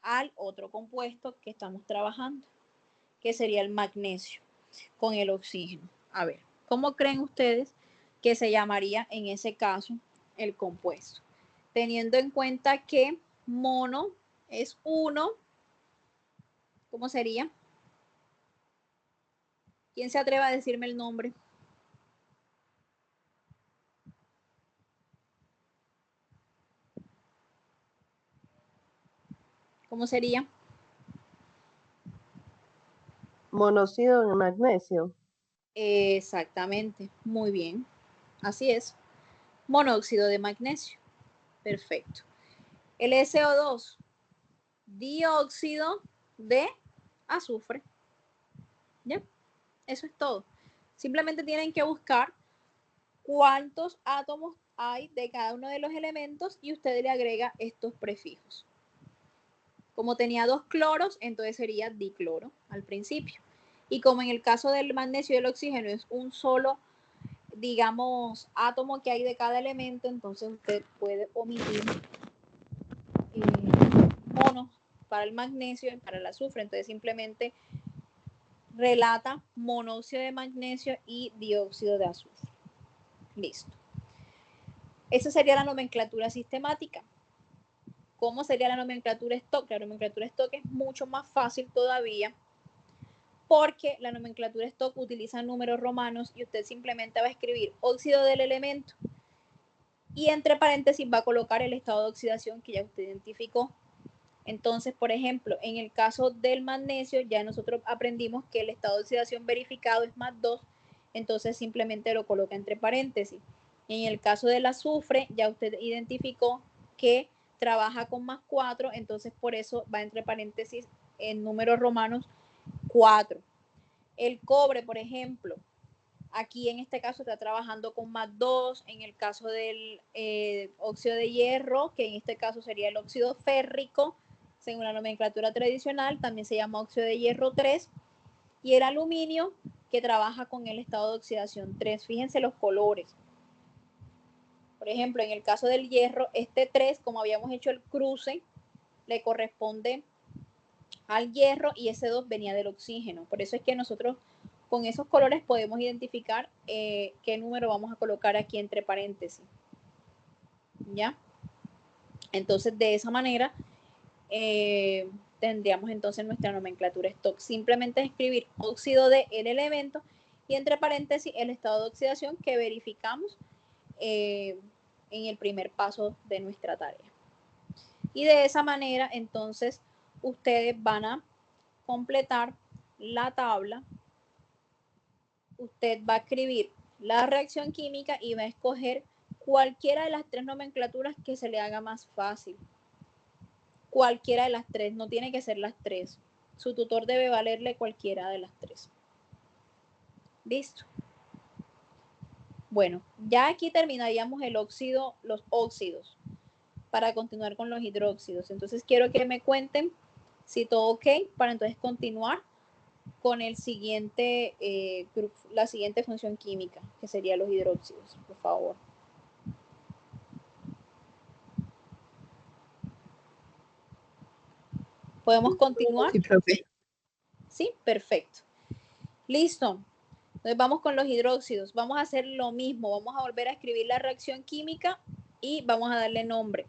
al otro compuesto que estamos trabajando, que sería el magnesio con el oxígeno. A ver, ¿cómo creen ustedes que se llamaría en ese caso el compuesto? Teniendo en cuenta que mono es 1, ¿cómo sería? ¿Quién se atreve a decirme el nombre? ¿Cómo sería? Monóxido de magnesio. Exactamente, muy bien. Así es. Monóxido de magnesio. Perfecto. El SO2, dióxido de azufre. ¿Ya? Eso es todo. Simplemente tienen que buscar cuántos átomos hay de cada uno de los elementos y usted le agrega estos prefijos. Como tenía 2 cloros, entonces sería dicloro al principio. Y como en el caso del magnesio y el oxígeno es un solo, digamos, átomo que hay de cada elemento, entonces usted puede omitir monos para el magnesio y para el azufre. Entonces simplemente relata monóxido de magnesio y dióxido de azufre. Listo. Esa sería la nomenclatura sistemática. ¿Cómo sería la nomenclatura stock? La nomenclatura stock es mucho más fácil todavía porque la nomenclatura stock utiliza números romanos y usted simplemente va a escribir óxido del elemento y entre paréntesis va a colocar el estado de oxidación que ya usted identificó. Entonces, por ejemplo, en el caso del magnesio, ya nosotros aprendimos que el estado de oxidación verificado es +2, entonces simplemente lo coloca entre paréntesis. En el caso del azufre, ya usted identificó que trabaja con +4, entonces por eso va entre paréntesis en números romanos 4. El cobre, por ejemplo, Aquí en este caso está trabajando con +2, en el caso del óxido de hierro, que en este caso sería el óxido férrico, según la nomenclatura tradicional, también se llama óxido de hierro 3, y el aluminio, que trabaja con el estado de oxidación 3. Fíjense los colores. Por ejemplo, en el caso del hierro, este 3, como habíamos hecho el cruce, le corresponde al hierro y ese 2 venía del oxígeno. Por eso es que nosotros con esos colores podemos identificar qué número vamos a colocar aquí entre paréntesis. ¿Ya? Entonces, de esa manera tendríamos entonces nuestra nomenclatura stock. Simplemente escribir óxido de el elemento y entre paréntesis el estado de oxidación que verificamos en el primer paso de nuestra tarea. Y de esa manera, entonces, ustedes van a completar la tabla. Usted va a escribir la reacción química y va a escoger cualquiera de las 3 nomenclaturas que se le haga más fácil. Cualquiera de las 3, no tiene que ser las 3. Su tutor debe valerle cualquiera de las 3. Listo. Bueno, ya aquí terminaríamos el óxido, los óxidos, para continuar con los hidróxidos. Entonces quiero que me cuenten si todo ok, para entonces continuar con el siguiente grupo, la siguiente función química, que sería los hidróxidos, por favor. ¿Podemos continuar? Sí, profe. Sí, perfecto. Listo. Entonces vamos con los hidróxidos. Vamos a hacer lo mismo. Vamos a volver a escribir la reacción química y vamos a darle nombre.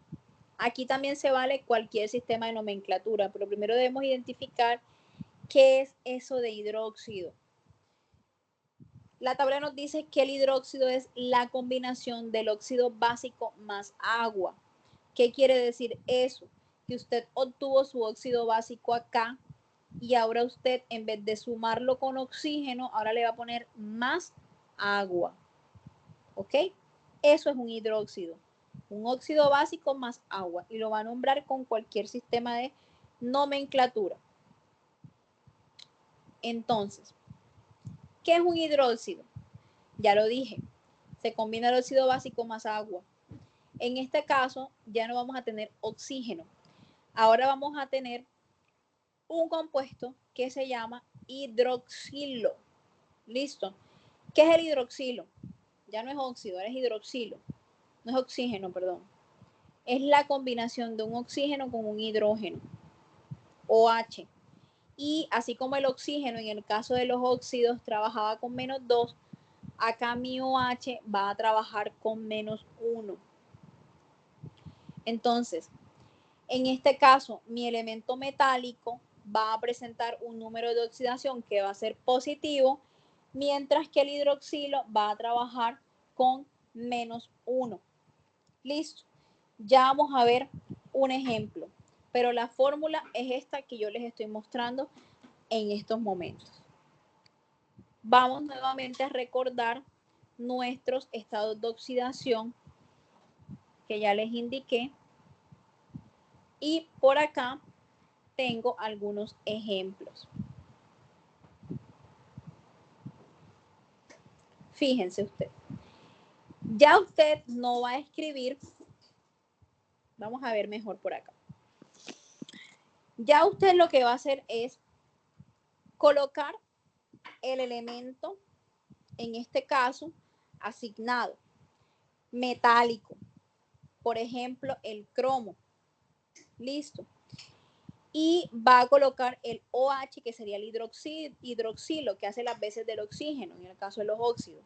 Aquí también se vale cualquier sistema de nomenclatura, pero primero debemos identificar qué es eso de hidróxido. La tabla nos dice que el hidróxido es la combinación del óxido básico más agua. ¿Qué quiere decir eso? Que usted obtuvo su óxido básico acá y ahora usted, en vez de sumarlo con oxígeno, ahora le va a poner más agua. ¿Ok? Eso es un hidróxido. Un óxido básico más agua. Y lo va a nombrar con cualquier sistema de nomenclatura. Entonces, ¿qué es un hidróxido? Ya lo dije. Se combina el óxido básico más agua. En este caso, ya no vamos a tener oxígeno. Ahora vamos a tener un compuesto que se llama hidroxilo. ¿Listo? ¿Qué es el hidroxilo? Ya no es óxido, ahora es hidroxilo. No es oxígeno, perdón. Es la combinación de un oxígeno con un hidrógeno, OH. Y así como el oxígeno en el caso de los óxidos trabajaba con -2, acá mi OH va a trabajar con -1. Entonces, en este caso, mi elemento metálico va a presentar un número de oxidación que va a ser positivo, mientras que el hidroxilo va a trabajar con -1. Listo. Ya vamos a ver un ejemplo, pero la fórmula es esta que yo les estoy mostrando en estos momentos. Vamos nuevamente a recordar nuestros estados de oxidación que ya les indiqué. Y por acá tengo algunos ejemplos. Fíjense usted. Ya usted no va a escribir. Vamos a ver mejor por acá. Ya usted lo que va a hacer es colocar el elemento, en este caso, asignado, metálico. Por ejemplo, el cromo. Listo. Y va a colocar el OH, que sería el hidroxilo, que hace las veces del oxígeno, en el caso de los óxidos.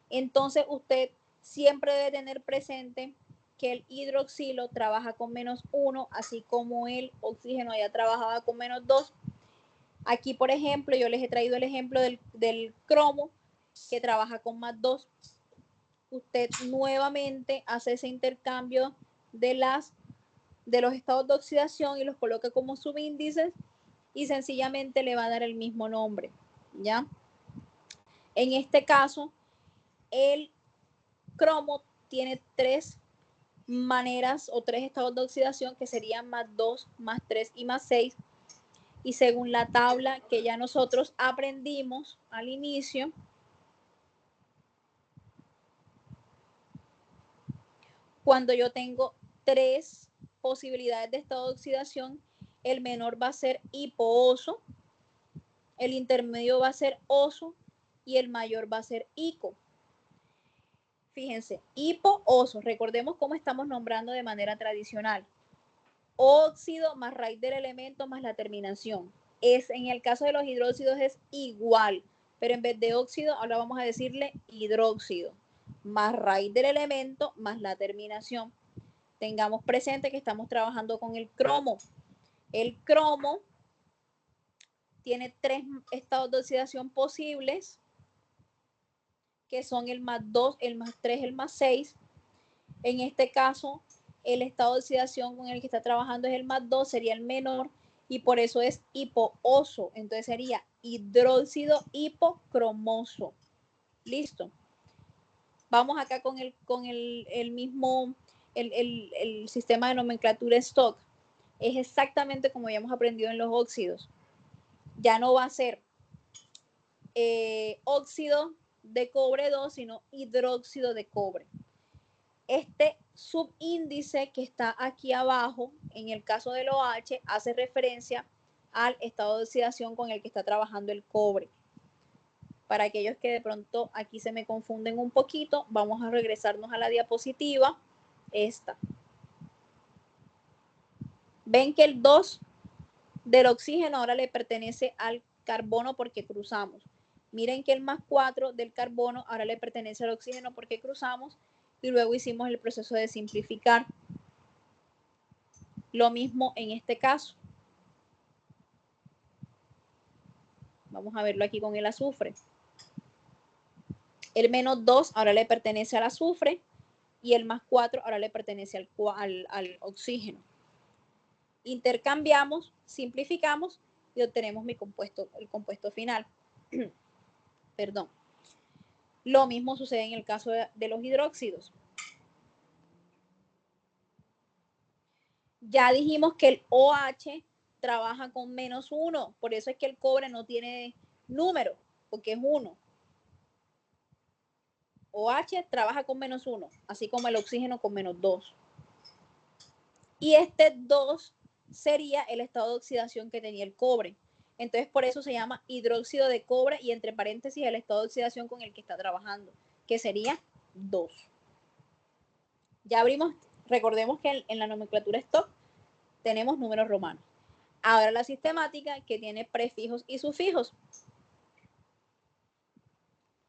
Entonces, usted siempre debe tener presente que el hidroxilo trabaja con -1, así como el oxígeno ya trabajaba con -2. Aquí, por ejemplo, yo les he traído el ejemplo del cromo, que trabaja con +2. Usted nuevamente hace ese intercambio de los estados de oxidación y los coloca como subíndices y sencillamente le va a dar el mismo nombre, ¿ya? En este caso, el cromo tiene 3 maneras o 3 estados de oxidación que serían +2, +3 y +6. Y según la tabla que ya nosotros aprendimos al inicio, Cuando yo tengo 3 posibilidades de estado de oxidación, el menor va a ser hipooso, el intermedio va a ser oso y el mayor va a ser ico. Fíjense, hipooso, recordemos cómo estamos nombrando de manera tradicional. Óxido más raíz del elemento más la terminación. En el caso de los hidróxidos es igual, pero en vez de óxido, ahora vamos a decirle hidróxido, más raíz del elemento más la terminación. Tengamos presente que estamos trabajando con el cromo. El cromo tiene 3 estados de oxidación posibles, que son el más 2, el más 3, el más 6. En este caso, el estado de oxidación con el que está trabajando es el más 2, sería el menor, y por eso es hipooso. Entonces sería hidróxido hipocromoso. Listo. Vamos acá con el mismo, el sistema de nomenclatura stock. Es exactamente como habíamos aprendido en los óxidos. Ya no va a ser óxido de cobre 2, sino hidróxido de cobre. Este subíndice que está aquí abajo, en el caso del OH, hace referencia al estado de oxidación con el que está trabajando el cobre. Para aquellos que de pronto aquí se me confunden un poquito, vamos a regresarnos a la diapositiva. Esta. Ven que el 2 del oxígeno ahora le pertenece al carbono porque cruzamos. Miren que el más 4 del carbono ahora le pertenece al oxígeno porque cruzamos y luego hicimos el proceso de simplificar. Lo mismo en este caso. Vamos a verlo aquí con el azufre. El menos 2 ahora le pertenece al azufre y el más 4 ahora le pertenece al oxígeno. Intercambiamos, simplificamos y obtenemos el compuesto final. Perdón. Lo mismo sucede en el caso de los hidróxidos. Ya dijimos que el OH trabaja con -1, por eso es que el cobre no tiene número, porque es 1. OH trabaja con -1, así como el oxígeno con -2. Y este 2 sería el estado de oxidación que tenía el cobre. Entonces, por eso se llama hidróxido de cobre y entre paréntesis el estado de oxidación con el que está trabajando, que sería 2. Ya abrimos, recordemos que en la nomenclatura stock tenemos números romanos. Ahora la sistemática que tiene prefijos y sufijos.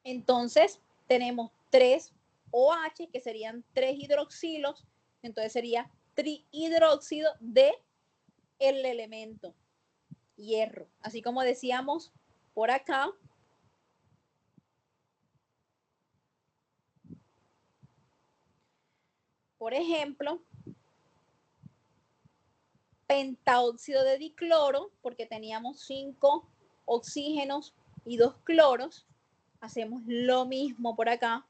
Entonces, tenemos 3 OH, que serían 3 hidroxilos, entonces sería trihidróxido de el elemento hierro. Así como decíamos por acá, por ejemplo, pentaóxido de dicloro, porque teníamos 5 oxígenos y 2 cloros. Hacemos lo mismo por acá.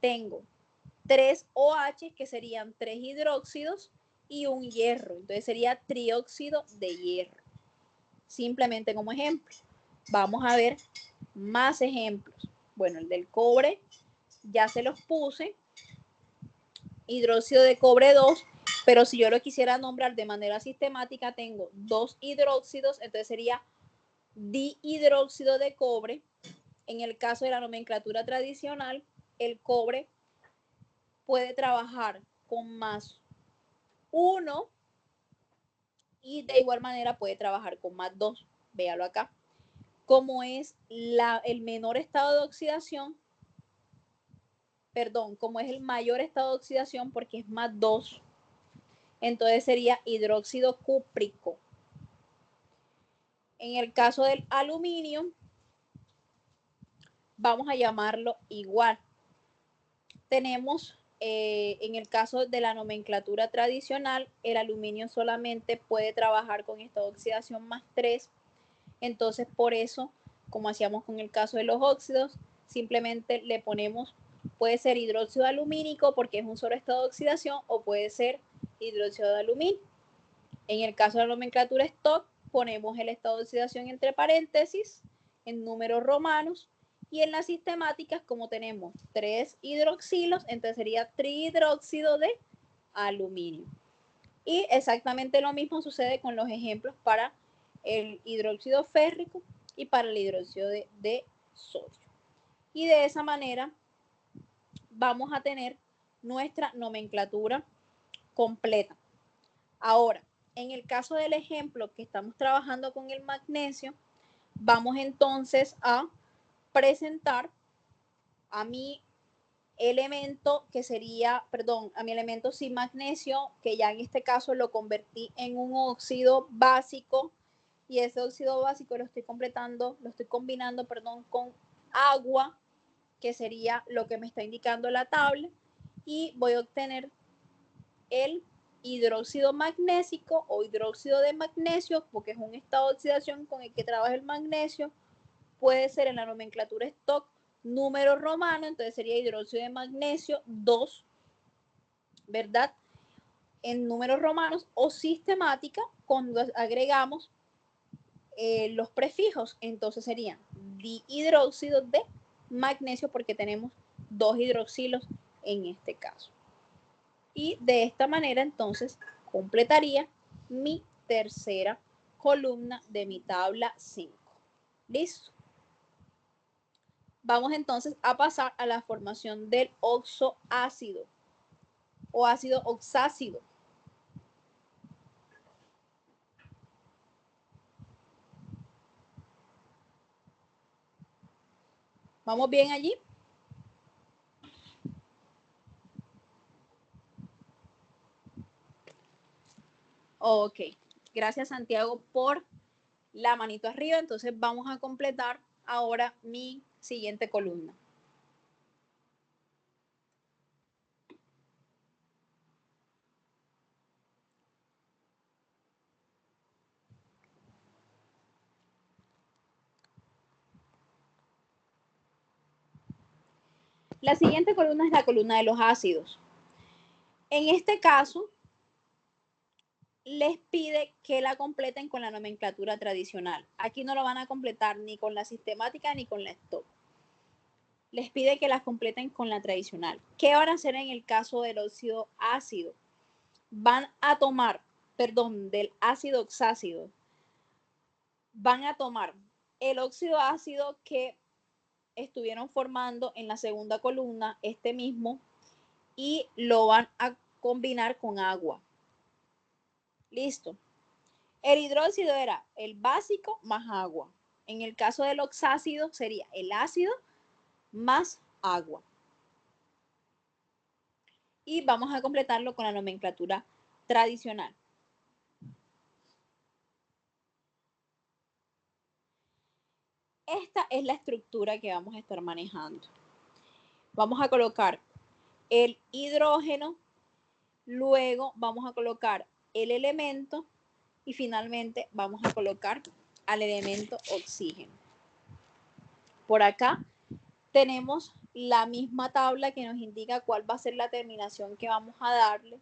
Tengo 3 OH, que serían 3 hidróxidos y un hierro. Entonces sería trióxido de hierro. Simplemente como ejemplo. Vamos a ver más ejemplos. Bueno, el del cobre ya se los puse. Hidróxido de cobre 2, pero si yo lo quisiera nombrar de manera sistemática, tengo 2 hidróxidos, entonces sería dihidróxido de cobre. En el caso de la nomenclatura tradicional, el cobre puede trabajar con +1 y de igual manera puede trabajar con +2. Véalo acá. Como es el menor estado de oxidación, perdón, como es el mayor estado de oxidación porque es +2, entonces sería hidróxido cúprico. En el caso del aluminio, vamos a llamarlo igual. Tenemos, en el caso de la nomenclatura tradicional, el aluminio solamente puede trabajar con estado de oxidación +3. Entonces, por eso, como hacíamos con el caso de los óxidos, simplemente le ponemos, puede ser hidróxido alumínico porque es un solo estado de oxidación, o puede ser hidróxido de aluminio. En el caso de la nomenclatura stock, ponemos el estado de oxidación entre paréntesis en números romanos Y en las sistemáticas, como tenemos 3 hidroxilos, entonces sería trihidróxido de aluminio. Y exactamente lo mismo sucede con los ejemplos para el hidróxido férrico y para el hidróxido de sodio. Y de esa manera vamos a tener nuestra nomenclatura completa. Ahora, en el caso del ejemplo que estamos trabajando con el magnesio, vamos entonces a presentar a mi elemento que sería, perdón, a mi elemento sin magnesio, que ya en este caso lo convertí en un óxido básico, y ese óxido básico lo estoy combinando, perdón, con agua, que sería lo que me está indicando la tabla, y voy a obtener el hidróxido magnésico o hidróxido de magnesio, porque es un estado de oxidación con el que trabaja el magnesio. Puede ser en la nomenclatura stock número romano, entonces sería hidróxido de magnesio 2, ¿verdad? En números romanos, o sistemática cuando agregamos los prefijos, entonces serían dihidróxido de magnesio, porque tenemos 2 hidroxilos en este caso. Y de esta manera entonces completaría mi tercera columna de mi tabla 5. ¿Listo? Vamos entonces a pasar a la formación del oxoácido o ácido oxácido. ¿Vamos bien allí? Ok, gracias Santiago por la manito arriba. Entonces vamos a completar ahora mi siguiente columna. La siguiente columna es la columna de los ácidos. En este caso, les pide que la completen con la nomenclatura tradicional. Aquí no lo van a completar ni con la sistemática ni con la stock. Les pide que las completen con la tradicional. ¿Qué van a hacer en el caso del óxido ácido? Van a tomar, perdón, del ácido oxácido. Van a tomar el óxido ácido que estuvieron formando en la segunda columna, este mismo, y lo van a combinar con agua. Listo. El hidróxido era el básico más agua. En el caso del oxácido sería el ácido más agua. Y vamos a completarlo con la nomenclatura tradicional. Esta es la estructura que vamos a estar manejando. Vamos a colocar el hidrógeno, luego vamos a colocar el elemento y finalmente vamos a colocar al elemento oxígeno. Por acá tenemos la misma tabla que nos indica cuál va a ser la terminación que vamos a darle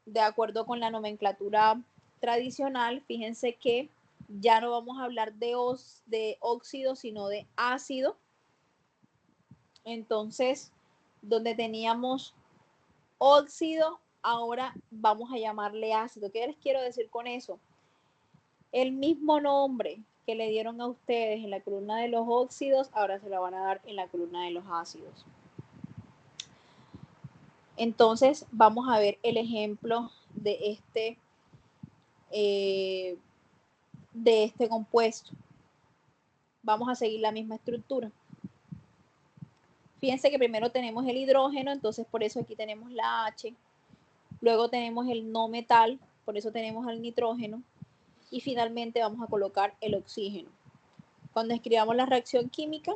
de acuerdo con la nomenclatura tradicional. Fíjense que ya no vamos a hablar de óxido, sino de ácido. Entonces, donde teníamos óxido, ahora vamos a llamarle ácido. ¿Qué les quiero decir con eso? El mismo nombre que le dieron a ustedes en la columna de los óxidos, ahora se la van a dar en la columna de los ácidos. Entonces, vamos a ver el ejemplo de este compuesto. Vamos a seguir la misma estructura. Fíjense que primero tenemos el hidrógeno, entonces por eso aquí tenemos la H. Luego tenemos el no metal, por eso tenemos el nitrógeno. Y finalmente vamos a colocar el oxígeno. Cuando escribamos la reacción química,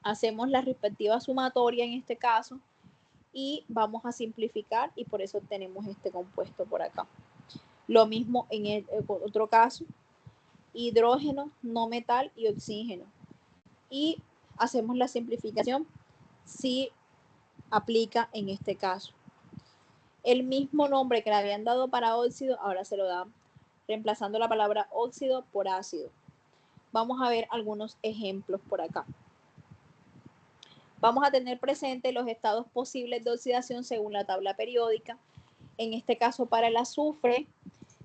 hacemos la respectiva sumatoria en este caso y vamos a simplificar y por eso tenemos este compuesto por acá. Lo mismo en el otro caso, hidrógeno, no metal y oxígeno. Y hacemos la simplificación si aplica en este caso. El mismo nombre que le habían dado para óxido, ahora se lo dan reemplazando la palabra óxido por ácido. Vamos a ver algunos ejemplos por acá. Vamos a tener presente los estados posibles de oxidación según la tabla periódica. En este caso, para el azufre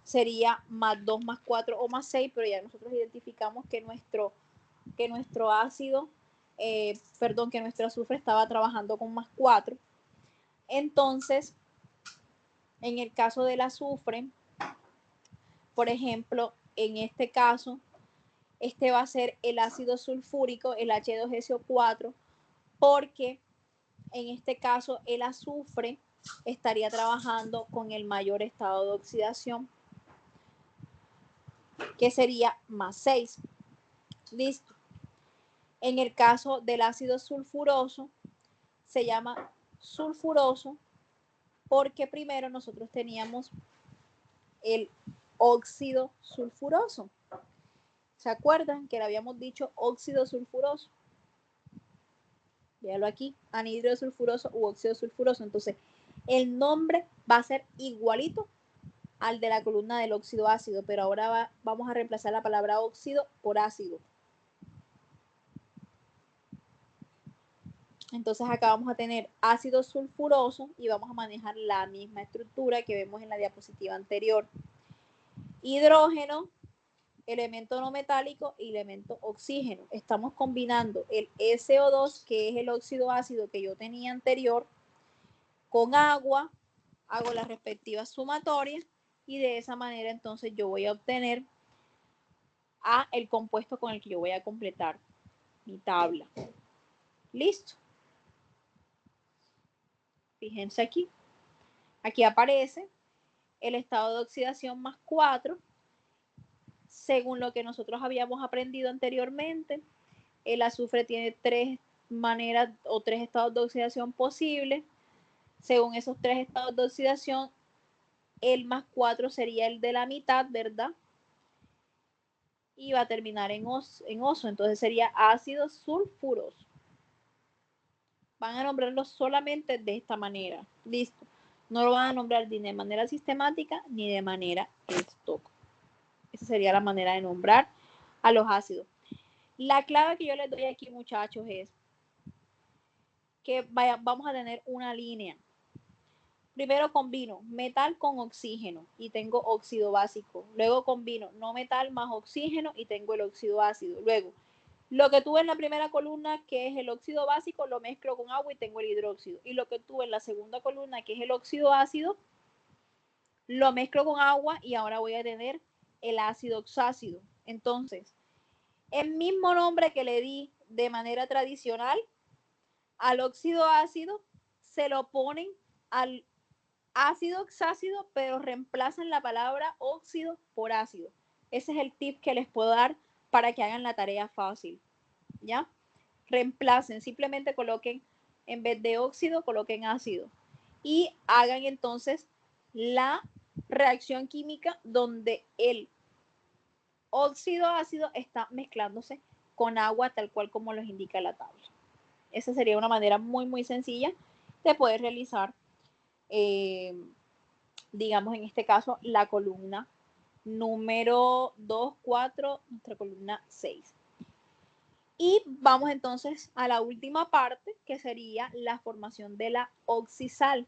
sería más 2, más 4 o más 6, pero ya nosotros identificamos que nuestro ácido, que nuestro azufre estaba trabajando con más 4. Entonces, en el caso del azufre, por ejemplo, en este caso, este va a ser el ácido sulfúrico, el H2SO4, porque en este caso el azufre estaría trabajando con el mayor estado de oxidación, que sería más 6. Listo. En el caso del ácido sulfuroso, se llama sulfuroso porque primero nosotros teníamos el óxido sulfuroso. ¿Se acuerdan que le habíamos dicho óxido sulfuroso? Véalo aquí, anhidro sulfuroso u óxido sulfuroso. Entonces, el nombre va a ser igualito al de la columna del óxido ácido, pero ahora vamos a reemplazar la palabra óxido por ácido. Entonces acá vamos a tener ácido sulfuroso y vamos a manejar la misma estructura que vemos en la diapositiva anterior. Hidrógeno, elemento no metálico y elemento oxígeno. Estamos combinando el SO2, que es el óxido ácido que yo tenía anterior, con agua, hago las respectivas sumatorias y de esa manera entonces yo voy a obtener el compuesto con el que yo voy a completar mi tabla. Listo. Fíjense aquí. Aquí aparece el estado de oxidación más 4. Según lo que nosotros habíamos aprendido anteriormente, el azufre tiene 3 maneras o 3 estados de oxidación posibles. Según esos 3 estados de oxidación, el más 4 sería el de la mitad, ¿verdad? Y va a terminar en oso. Entonces sería ácido sulfuroso. Van a nombrarlo solamente de esta manera. Listo. No lo van a nombrar ni de manera sistemática ni de manera stock. Esa sería la manera de nombrar a los ácidos. La clave que yo les doy aquí, muchachos, es que vamos a tener una línea. Primero combino metal con oxígeno y tengo óxido básico. Luego combino no metal más oxígeno y tengo el óxido ácido. Luego, lo que tuve en la primera columna, que es el óxido básico, lo mezclo con agua y tengo el hidróxido. Y lo que tuve en la segunda columna, que es el óxido ácido, lo mezclo con agua y ahora voy a tener el ácido oxácido. Entonces, el mismo nombre que le di de manera tradicional al óxido ácido, se lo ponen al ácido oxácido, pero reemplazan la palabra óxido por ácido. Ese es el tip que les puedo dar para que hagan la tarea fácil. ¿Ya? Reemplacen, simplemente coloquen, en vez de óxido, coloquen ácido. Y hagan entonces la reacción química donde el óxido ácido está mezclándose con agua, tal cual como los indica la tabla. Esa sería una manera muy, muy sencilla de poder realizar, digamos, en este caso, la columna número 2, 4, nuestra columna 6. Y vamos entonces a la última parte, que sería la formación de la oxisal.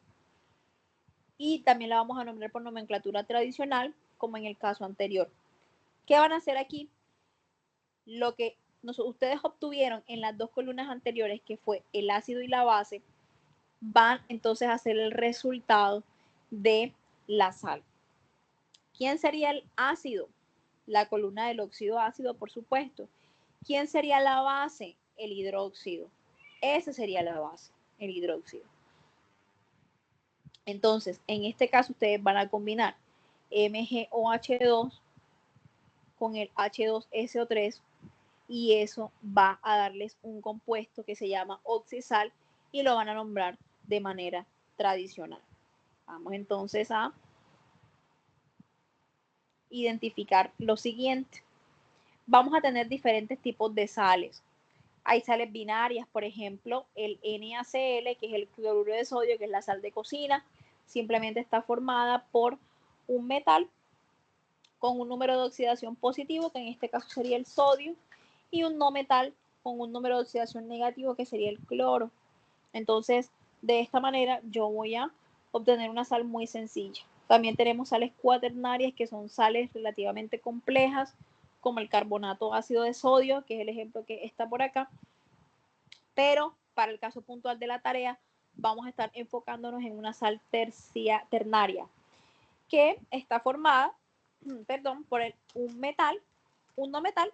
Y también la vamos a nombrar por nomenclatura tradicional, como en el caso anterior. ¿Qué van a hacer aquí? Lo que ustedes obtuvieron en las 2 columnas anteriores, que fue el ácido y la base, van entonces a hacer el resultado de la sal. ¿Quién sería el ácido? La columna del óxido ácido, por supuesto. ¿Quién sería la base? El hidróxido. Esa sería la base, el hidróxido. Entonces, en este caso, ustedes van a combinar MgOH2 con el H2SO3 y eso va a darles un compuesto que se llama oxisal y lo van a nombrar de manera tradicional. Vamos entonces a identificar lo siguiente. Vamos a tener diferentes tipos de sales. Hay sales binarias, por ejemplo, el NaCl, que es el cloruro de sodio, que es la sal de cocina, simplemente está formada por un metal con un número de oxidación positivo, que en este caso sería el sodio, y un no metal con un número de oxidación negativo que sería el cloro. Entonces, de esta manera yo voy a obtener una sal muy sencilla. También tenemos sales cuaternarias, que son sales relativamente complejas, como el carbonato ácido de sodio, que es el ejemplo que está por acá. Pero para el caso puntual de la tarea, vamos a estar enfocándonos en una sal ternaria, que está formada, por un no metal,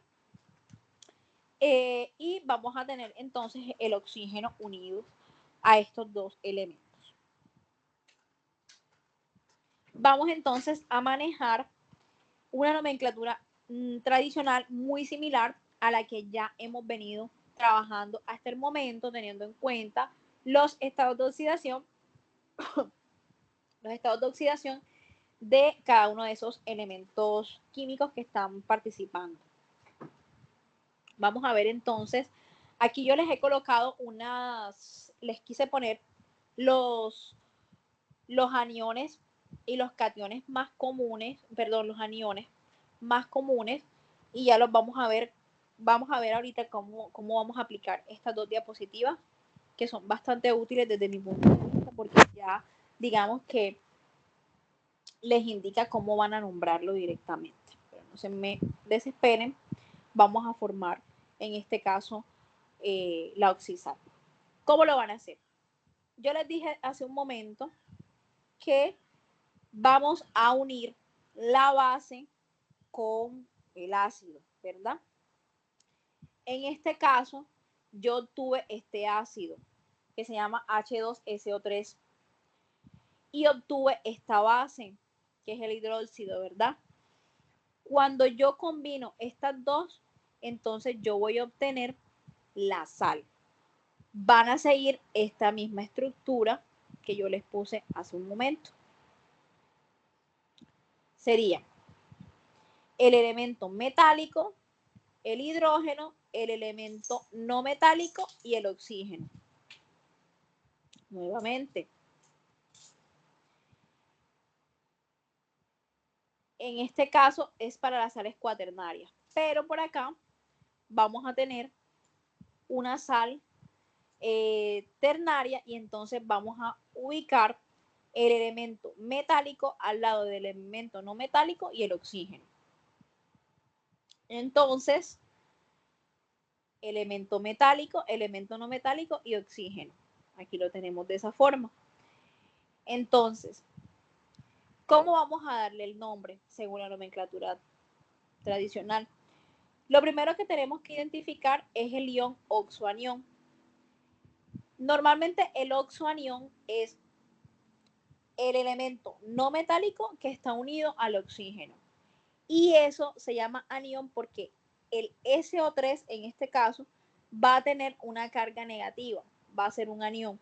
y vamos a tener entonces el oxígeno unido a estos dos elementos. Vamos entonces a manejar una nomenclatura tradicional muy similar a la que ya hemos venido trabajando hasta el momento, teniendo en cuenta los estados de oxidación, de cada uno de esos elementos químicos que están participando. Vamos a ver entonces, aquí yo les he colocado les quise poner los aniones y los cationes más comunes, los aniones más comunes, y ya los vamos a ver ahorita cómo vamos a aplicar estas dos diapositivas, que son bastante útiles desde mi punto de vista, porque ya digamos que les indica cómo van a nombrarlo directamente. Pero no se me desesperen, vamos a formar en este caso la oxisal. ¿Cómo lo van a hacer? Yo les dije hace un momento que vamos a unir la base con el ácido, ¿verdad? En este caso, yo tuve este ácido que se llama H2SO3 y obtuve esta base, que es el hidróxido, ¿verdad? Cuando yo combino estas dos, entonces yo voy a obtener la sal. Van a seguir esta misma estructura que yo les puse hace un momento. Sería el elemento metálico, el hidrógeno, el elemento no metálico y el oxígeno. Nuevamente. En este caso es para las sales cuaternarias, pero por acá vamos a tener una sal ternaria y entonces vamos a ubicar el elemento metálico al lado del elemento no metálico y el oxígeno. Entonces, elemento metálico, elemento no metálico y oxígeno. Aquí lo tenemos de esa forma. Entonces, ¿cómo vamos a darle el nombre según la nomenclatura tradicional? Lo primero que tenemos que identificar es el ion oxoanión. Normalmente el oxoanión es el elemento no metálico que está unido al oxígeno. Y eso se llama anión porque el SO3 en este caso va a tener una carga negativa, va a ser un anión.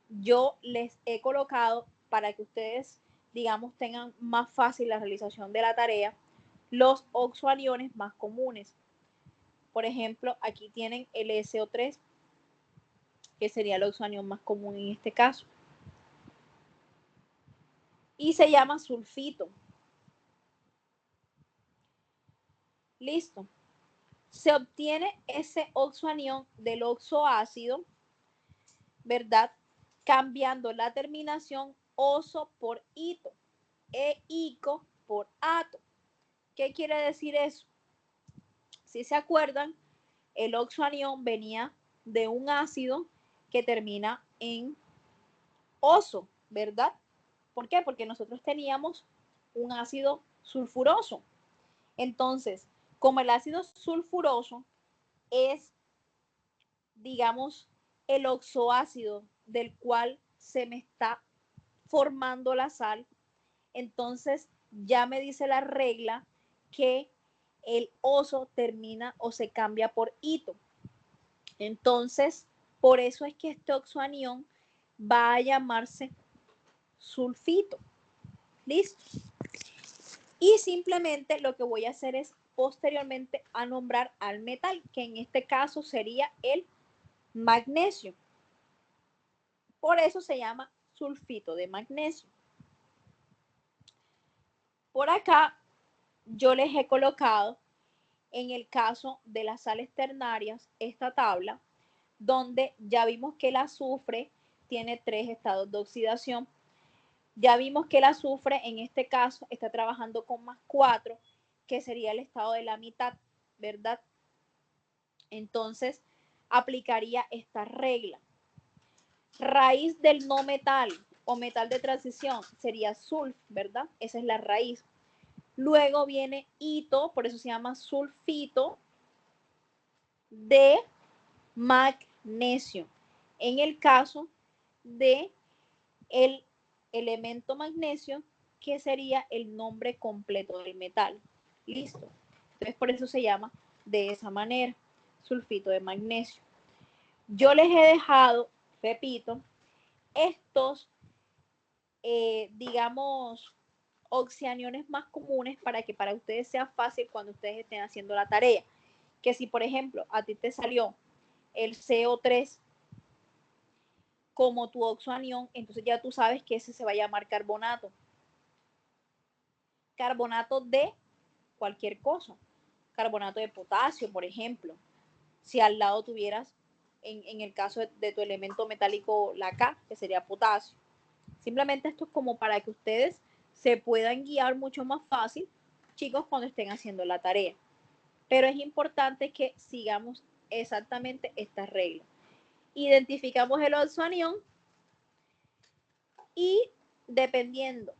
Yo les he colocado para que ustedes, digamos, tengan más fácil la realización de la tarea, los oxoaniones más comunes. Por ejemplo, aquí tienen el SO3, que sería el oxoanión más común en este caso. Y se llama sulfito. Listo. Se obtiene ese oxoanión del oxoácido, ¿verdad? Cambiando la terminación oso por ito e ico por ato. ¿Qué quiere decir eso? Si se acuerdan, el oxoanión venía de un ácido que termina en oso, ¿verdad? ¿Por qué? Porque nosotros teníamos un ácido sulfuroso. Entonces, como el ácido sulfuroso es, digamos, el oxoácido del cual se me está formando la sal, entonces ya me dice la regla que el oso termina o se cambia por ito. Entonces, por eso es que este oxoanión va a llamarse sulfito. ¿Listo? Y simplemente lo que voy a hacer es posteriormente a nombrar al metal, que en este caso sería el magnesio. Por eso se llama sulfito de magnesio. Por acá yo les he colocado en el caso de las sales ternarias, esta tabla, donde ya vimos que el azufre tiene 3 estados de oxidación. Ya vimos que el azufre en este caso está trabajando con +4, que sería el estado de la mitad, ¿verdad? Entonces, aplicaría esta regla. Raíz del no metal o metal de transición sería sulf, ¿verdad? Esa es la raíz. Luego viene hito, por eso se llama sulfito de magnesio. En el caso de el elemento magnesio, que sería el nombre completo del metal. Listo. Entonces, por eso se llama de esa manera, sulfito de magnesio. Yo les he dejado, repito, estos, digamos, oxianiones más comunes para que para ustedes sea fácil cuando ustedes estén haciendo la tarea. Que si, por ejemplo, a ti te salió el CO3 como tu oxoanión, entonces ya tú sabes que ese se va a llamar carbonato. Carbonato de cualquier cosa. Carbonato de potasio, por ejemplo. Si al lado tuvieras, en el caso de tu elemento metálico, la K, que sería potasio. Simplemente esto es como para que ustedes se puedan guiar mucho más fácil, chicos, cuando estén haciendo la tarea. Pero es importante que sigamos exactamente estas reglas. Identificamos el oxoanión y dependiendo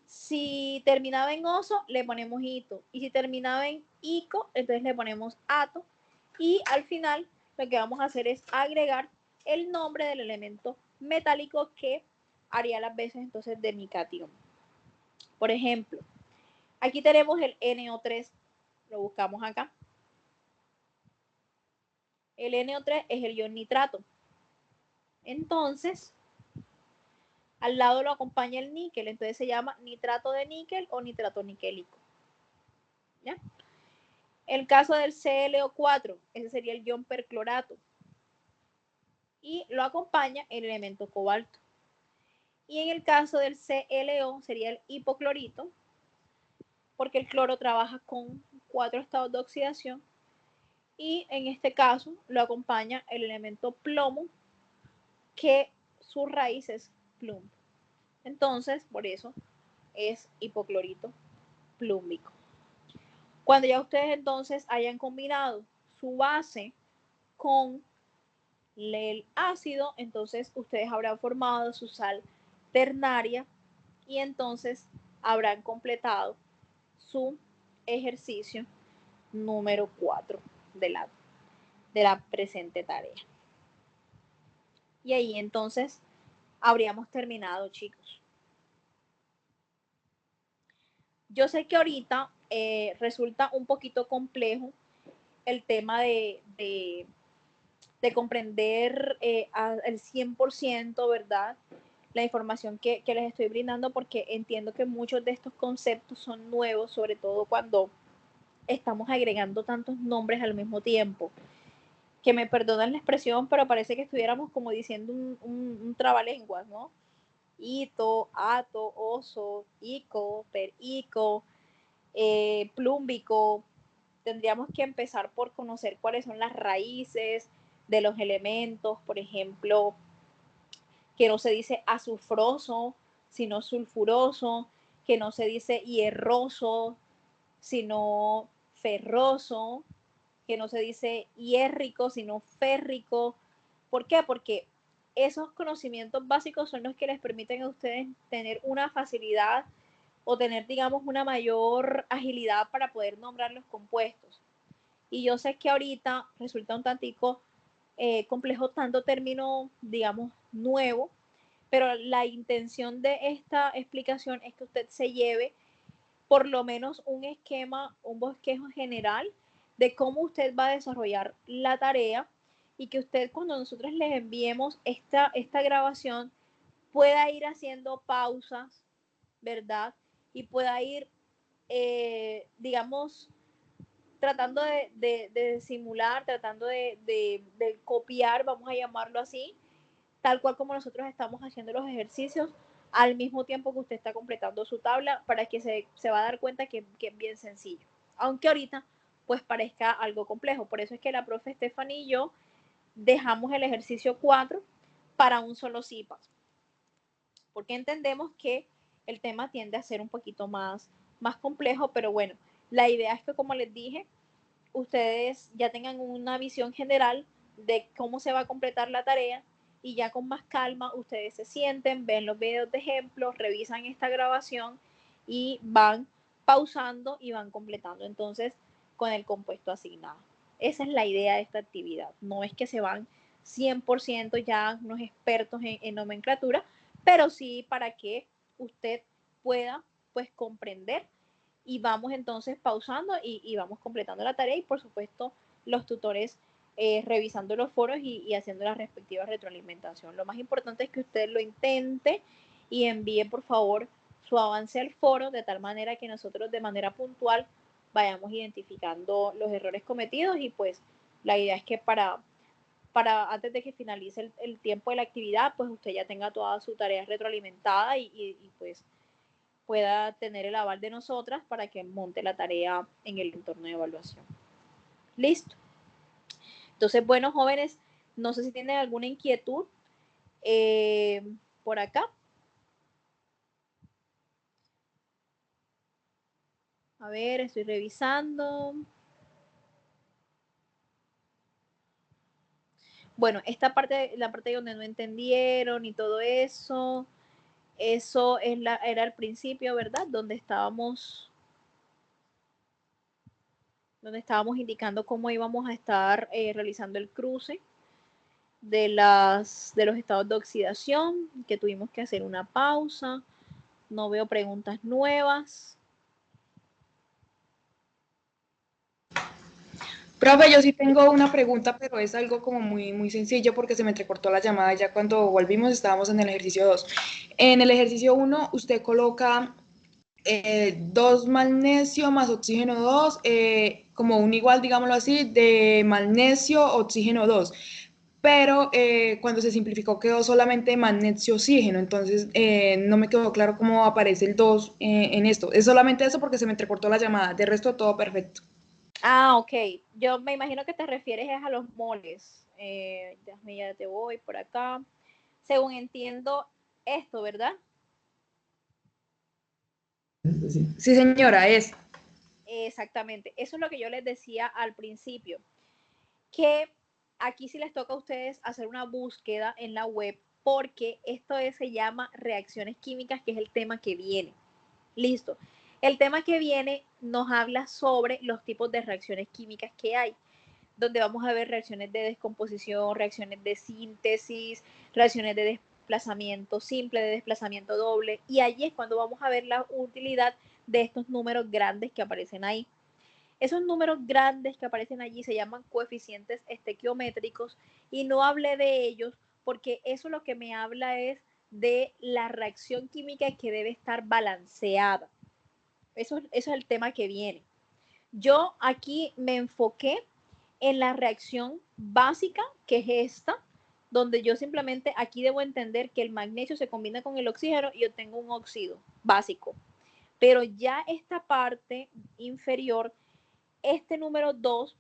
si terminaba en oso, le ponemos hito. Y si terminaba en ico, entonces le ponemos ato. Y al final lo que vamos a hacer es agregar el nombre del elemento metálico que haría las veces entonces de mi catión. Por ejemplo, aquí tenemos el NO3. Lo buscamos acá. El NO3 es el ion nitrato. Entonces, al lado lo acompaña el níquel, entonces se llama nitrato de níquel o nitrato niquélico. ¿Ya? El caso del ClO4, ese sería el ion perclorato. Y lo acompaña el elemento cobalto. Y en el caso del ClO sería el hipoclorito, porque el cloro trabaja con 4 estados de oxidación. Y en este caso lo acompaña el elemento plomo, que su raíz es plum. Entonces, por eso es hipoclorito plúmbico. Cuando ya ustedes entonces hayan combinado su base con el ácido, entonces ustedes habrán formado su sal ternaria y entonces habrán completado su ejercicio número 4 de la presente tarea. Y ahí entonces habríamos terminado, chicos. Yo sé que ahorita resulta un poquito complejo el tema de comprender al 100%, ¿verdad? La información que les estoy brindando, porque entiendo que muchos de estos conceptos son nuevos, sobre todo cuando estamos agregando tantos nombres al mismo tiempo. Que me perdonan la expresión, pero parece que estuviéramos como diciendo un trabalenguas, ¿no? Hito, ato, oso, ico, perico, plúmbico. Tendríamos que empezar por conocer cuáles son las raíces de los elementos, por ejemplo, que no se dice azufroso, sino sulfuroso, que no se dice hierroso, sino ferroso, que no se dice hierrico, sino férrico. ¿Por qué? Porque esos conocimientos básicos son los que les permiten a ustedes tener una facilidad o tener, digamos, una mayor agilidad para poder nombrar los compuestos. Y yo sé que ahorita resulta un tantico complejo, tanto término, digamos, nuevo, pero la intención de esta explicación es que usted se lleve por lo menos un esquema, un bosquejo general de cómo usted va a desarrollar la tarea y que usted, cuando nosotros les enviemos esta grabación, pueda ir haciendo pausas, ¿verdad? Y pueda ir, digamos, tratando de simular, tratando de copiar, vamos a llamarlo así, tal cual como nosotros estamos haciendo los ejercicios, al mismo tiempo que usted está completando su tabla, para que se va a dar cuenta que es bien sencillo. aunque ahorita pues parezca algo complejo. Por eso es que la profe Stephanie y yo dejamos el ejercicio 4 para un solo CIPAS, porque entendemos que el tema tiende a ser un poquito más complejo, pero bueno, la idea es que, como les dije, ustedes ya tengan una visión general de cómo se va a completar la tarea y ya con más calma ustedes se sienten, ven los videos de ejemplos, revisan esta grabación y van pausando y van completando entonces con el compuesto asignado. Esa es la idea de esta actividad. No es que se van 100% ya unos expertos en nomenclatura, pero sí para que usted pueda pues comprender, y vamos entonces pausando y vamos completando la tarea, y por supuesto los tutores revisando los foros y haciendo la respectiva retroalimentación. Lo más importante es que usted lo intente y envíe por favor su avance al foro, de tal manera que nosotros de manera puntual vayamos identificando los errores cometidos, y pues la idea es que para antes de que finalice el tiempo de la actividad, pues usted ya tenga toda su tarea retroalimentada y pues pueda tener el aval de nosotras para que monte la tarea en el entorno de evaluación. Listo. Entonces, bueno, jóvenes, no sé si tienen alguna inquietud por acá. A ver, estoy revisando. Bueno, esta parte, la parte donde no entendieron y todo eso, eso es era el principio, ¿verdad? Donde estábamos indicando cómo íbamos a estar realizando el cruce de los estados de oxidación, que tuvimos que hacer una pausa. No veo preguntas nuevas. Profe, yo sí tengo una pregunta, pero es algo como muy sencillo porque se me entrecortó la llamada ya cuando volvimos, estábamos en el ejercicio 2. En el ejercicio 1 usted coloca 2 magnesio más oxígeno 2, como un igual, digámoslo así, de magnesio, oxígeno 2. Pero cuando se simplificó quedó solamente magnesio-oxígeno, entonces no me quedó claro cómo aparece el 2 en esto. Es solamente eso porque se me entrecortó la llamada, de resto todo perfecto. Ah, ok. Yo me imagino que te refieres a los moles. Ya te voy por acá. Según entiendo esto, ¿verdad? Sí, señora, es. Exactamente. Eso es lo que yo les decía al principio, que aquí sí les toca a ustedes hacer una búsqueda en la web, porque esto se llama reacciones químicas, que es el tema que viene. Listo. El tema que viene nos habla sobre los tipos de reacciones químicas que hay, donde vamos a ver reacciones de descomposición, reacciones de síntesis, reacciones de desplazamiento simple, de desplazamiento doble, y allí es cuando vamos a ver la utilidad de estos números grandes que aparecen ahí. Esos números grandes que aparecen allí se llaman coeficientes estequiométricos, y no hablé de ellos porque eso lo que me habla es de la reacción química que debe estar balanceada. Eso es el tema que viene. Yo aquí me enfoqué en la reacción básica, que es esta, donde yo simplemente aquí debo entender que el magnesio se combina con el oxígeno y obtengo un óxido básico. Pero ya esta parte inferior, este número 2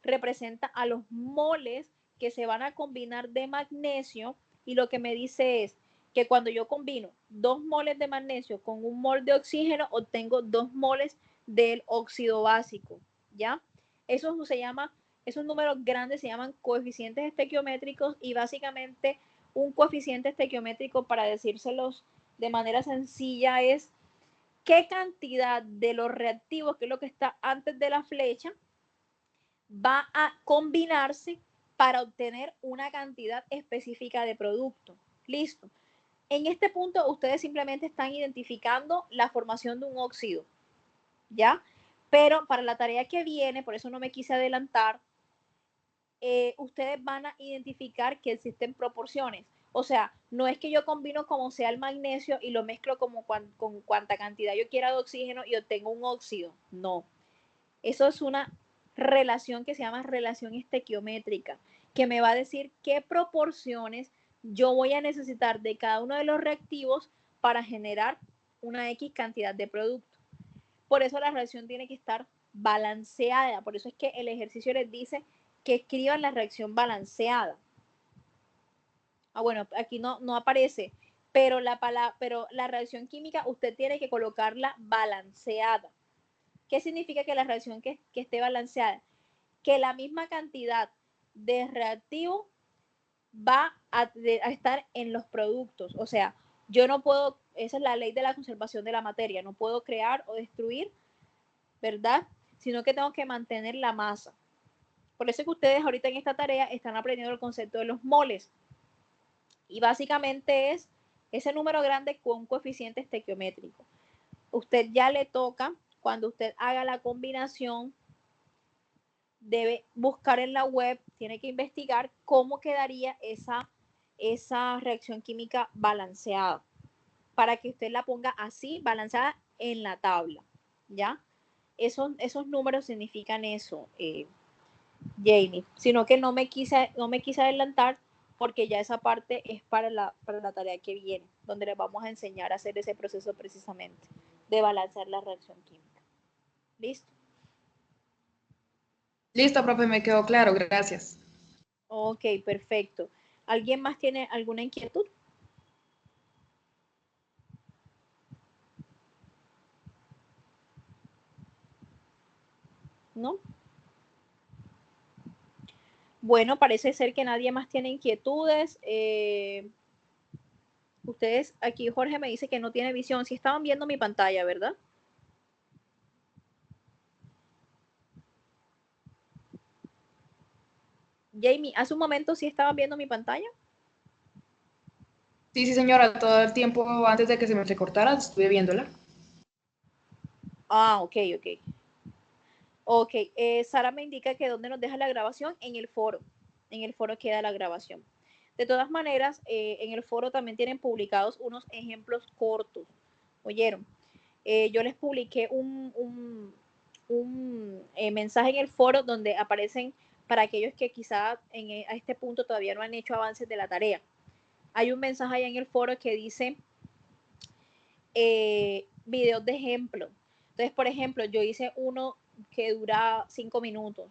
representa a los moles que se van a combinar de magnesio, y lo que me dice es que cuando yo combino 2 moles de magnesio con 1 mol de oxígeno, obtengo 2 moles del óxido básico, ¿ya? Eso se llama, esos números grandes se llaman coeficientes estequiométricos, y básicamente un coeficiente estequiométrico, para decírselos de manera sencilla, es qué cantidad de los reactivos, que es lo que está antes de la flecha, va a combinarse para obtener una cantidad específica de producto. Listo. En este punto ustedes simplemente están identificando la formación de un óxido, ¿ya? Pero para la tarea que viene, por eso no me quise adelantar, ustedes van a identificar que existen proporciones. O sea, no es que yo combino como sea el magnesio y lo mezclo con cuanta cantidad yo quiera de oxígeno y obtengo un óxido. No. Eso es una relación que se llama relación estequiométrica, que me va a decir qué proporciones yo voy a necesitar de cada uno de los reactivos para generar una X cantidad de producto. Por eso la reacción tiene que estar balanceada. Por eso es que el ejercicio les dice que escriban la reacción balanceada. Ah, bueno, aquí no aparece, pero la reacción química usted tiene que colocarla balanceada. ¿Qué significa que la reacción que esté balanceada? Que la misma cantidad de reactivo va a estar en los productos. O sea, yo no puedo, esa es la ley de la conservación de la materia, no puedo crear o destruir, ¿verdad? Sino que tengo que mantener la masa. Por eso es que ustedes ahorita en esta tarea están aprendiendo el concepto de los moles. Y básicamente es ese número grande con un coeficiente estequiométrico. Usted ya le toca, cuando usted haga la combinación, debe buscar en la web, tiene que investigar cómo quedaría esa reacción química balanceada, para que usted la ponga así, balanceada en la tabla, ¿ya? Esos números significan eso, Jamie, sino que no me quise adelantar porque ya esa parte es para la tarea que viene, donde les vamos a enseñar a hacer ese proceso precisamente de balancear la reacción química. ¿Listo? Listo, profe, me quedó claro, gracias. Ok, perfecto. ¿Alguien más tiene alguna inquietud? ¿No? Bueno, parece ser que nadie más tiene inquietudes. Ustedes, aquí Jorge me dice que no tiene visión. Sí estaban viendo mi pantalla, ¿verdad? Jamie, hace un momento sí estaban viendo mi pantalla. Sí, señora, todo el tiempo antes de que se me recortara estuve viéndola. Ah, ok. Ok, Sara me indica que dónde nos deja la grabación, en el foro. En el foro queda la grabación. De todas maneras, en el foro también tienen publicados unos ejemplos cortos. ¿Oyeron? Yo les publiqué un mensaje en el foro donde aparecen para aquellos que quizás a este punto todavía no han hecho avances de la tarea. Hay un mensaje allá en el foro que dice videos de ejemplo. Entonces, por ejemplo, yo hice uno que dura 5 minutos.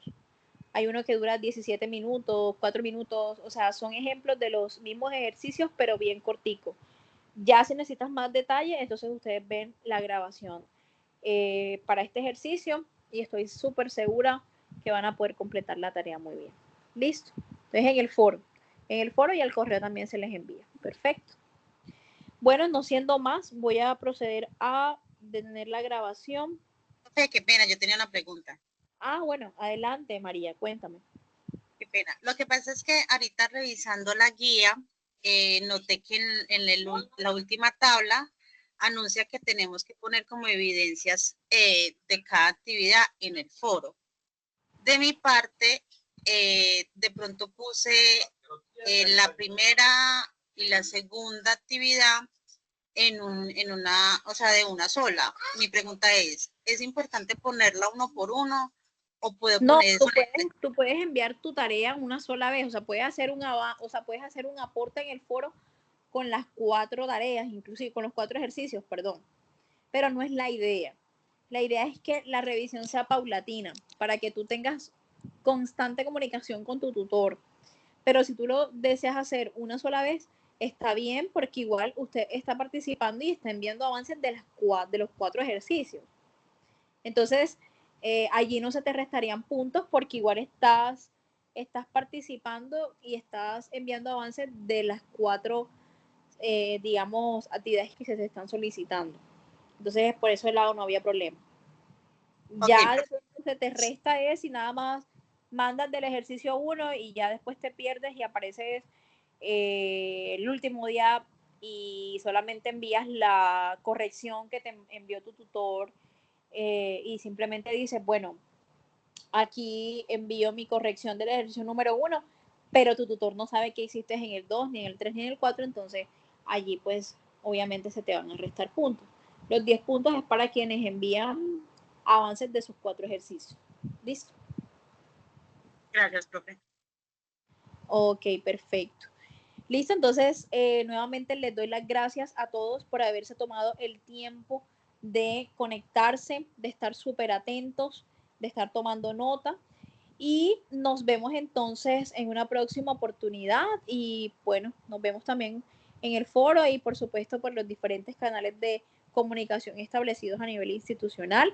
Hay uno que dura 17 minutos, 4 minutos. O sea, son ejemplos de los mismos ejercicios, pero bien corticos. Ya si necesitas más detalle, entonces ustedes ven la grabación para este ejercicio y estoy súper segura que van a poder completar la tarea muy bien. ¿Listo? Entonces en el foro y al correo también se les envía. Perfecto. Bueno, no siendo más, voy a proceder a detener la grabación. Profe, qué pena, yo tenía una pregunta. Ah, bueno, adelante María, cuéntame. Qué pena. Lo que pasa es que ahorita revisando la guía, noté que la última tabla anuncia que tenemos que poner como evidencias de cada actividad en el foro. De mi parte, de pronto puse la primera y la segunda actividad o sea, de una sola. Mi pregunta ¿es importante ponerla uno por uno o puedo No, poner? tú puedes enviar tu tarea una sola vez, o sea, puedes hacer un aporte en el foro con las 4 tareas, inclusive con los 4 ejercicios, perdón. Pero no es la idea. La idea es que la revisión sea paulatina, para que tú tengas constante comunicación con tu tutor. Pero si tú lo deseas hacer una sola vez, está bien, porque igual usted está participando y está enviando avances de los 4 ejercicios. Entonces, allí no se te restarían puntos porque igual estás participando y estás enviando avances de las 4, digamos, actividades que se te están solicitando. Entonces, por ese lado no había problema. Okay. Ya después se te resta y nada más mandas del ejercicio 1 y ya después te pierdes y apareces el último día y solamente envías la corrección que te envió tu tutor y simplemente dices, bueno, aquí envío mi corrección del ejercicio número 1, pero tu tutor no sabe qué hiciste en el 2, ni en el 3, ni en el 4, entonces allí pues obviamente se te van a restar puntos. Los 10 puntos es para quienes envían avances de sus 4 ejercicios. ¿Listo? Gracias, profe. Ok, perfecto. Listo, entonces nuevamente les doy las gracias a todos por haberse tomado el tiempo de conectarse, de estar súper atentos de estar tomando nota. Y nos vemos entonces en una próxima oportunidad y bueno, nos vemos también en el foro y por supuesto por los diferentes canales de comunicación establecidos a nivel institucional.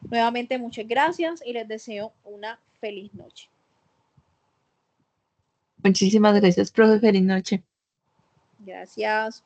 Nuevamente muchas gracias y les deseo una feliz noche. Muchísimas gracias, profe. Feliz noche. Gracias.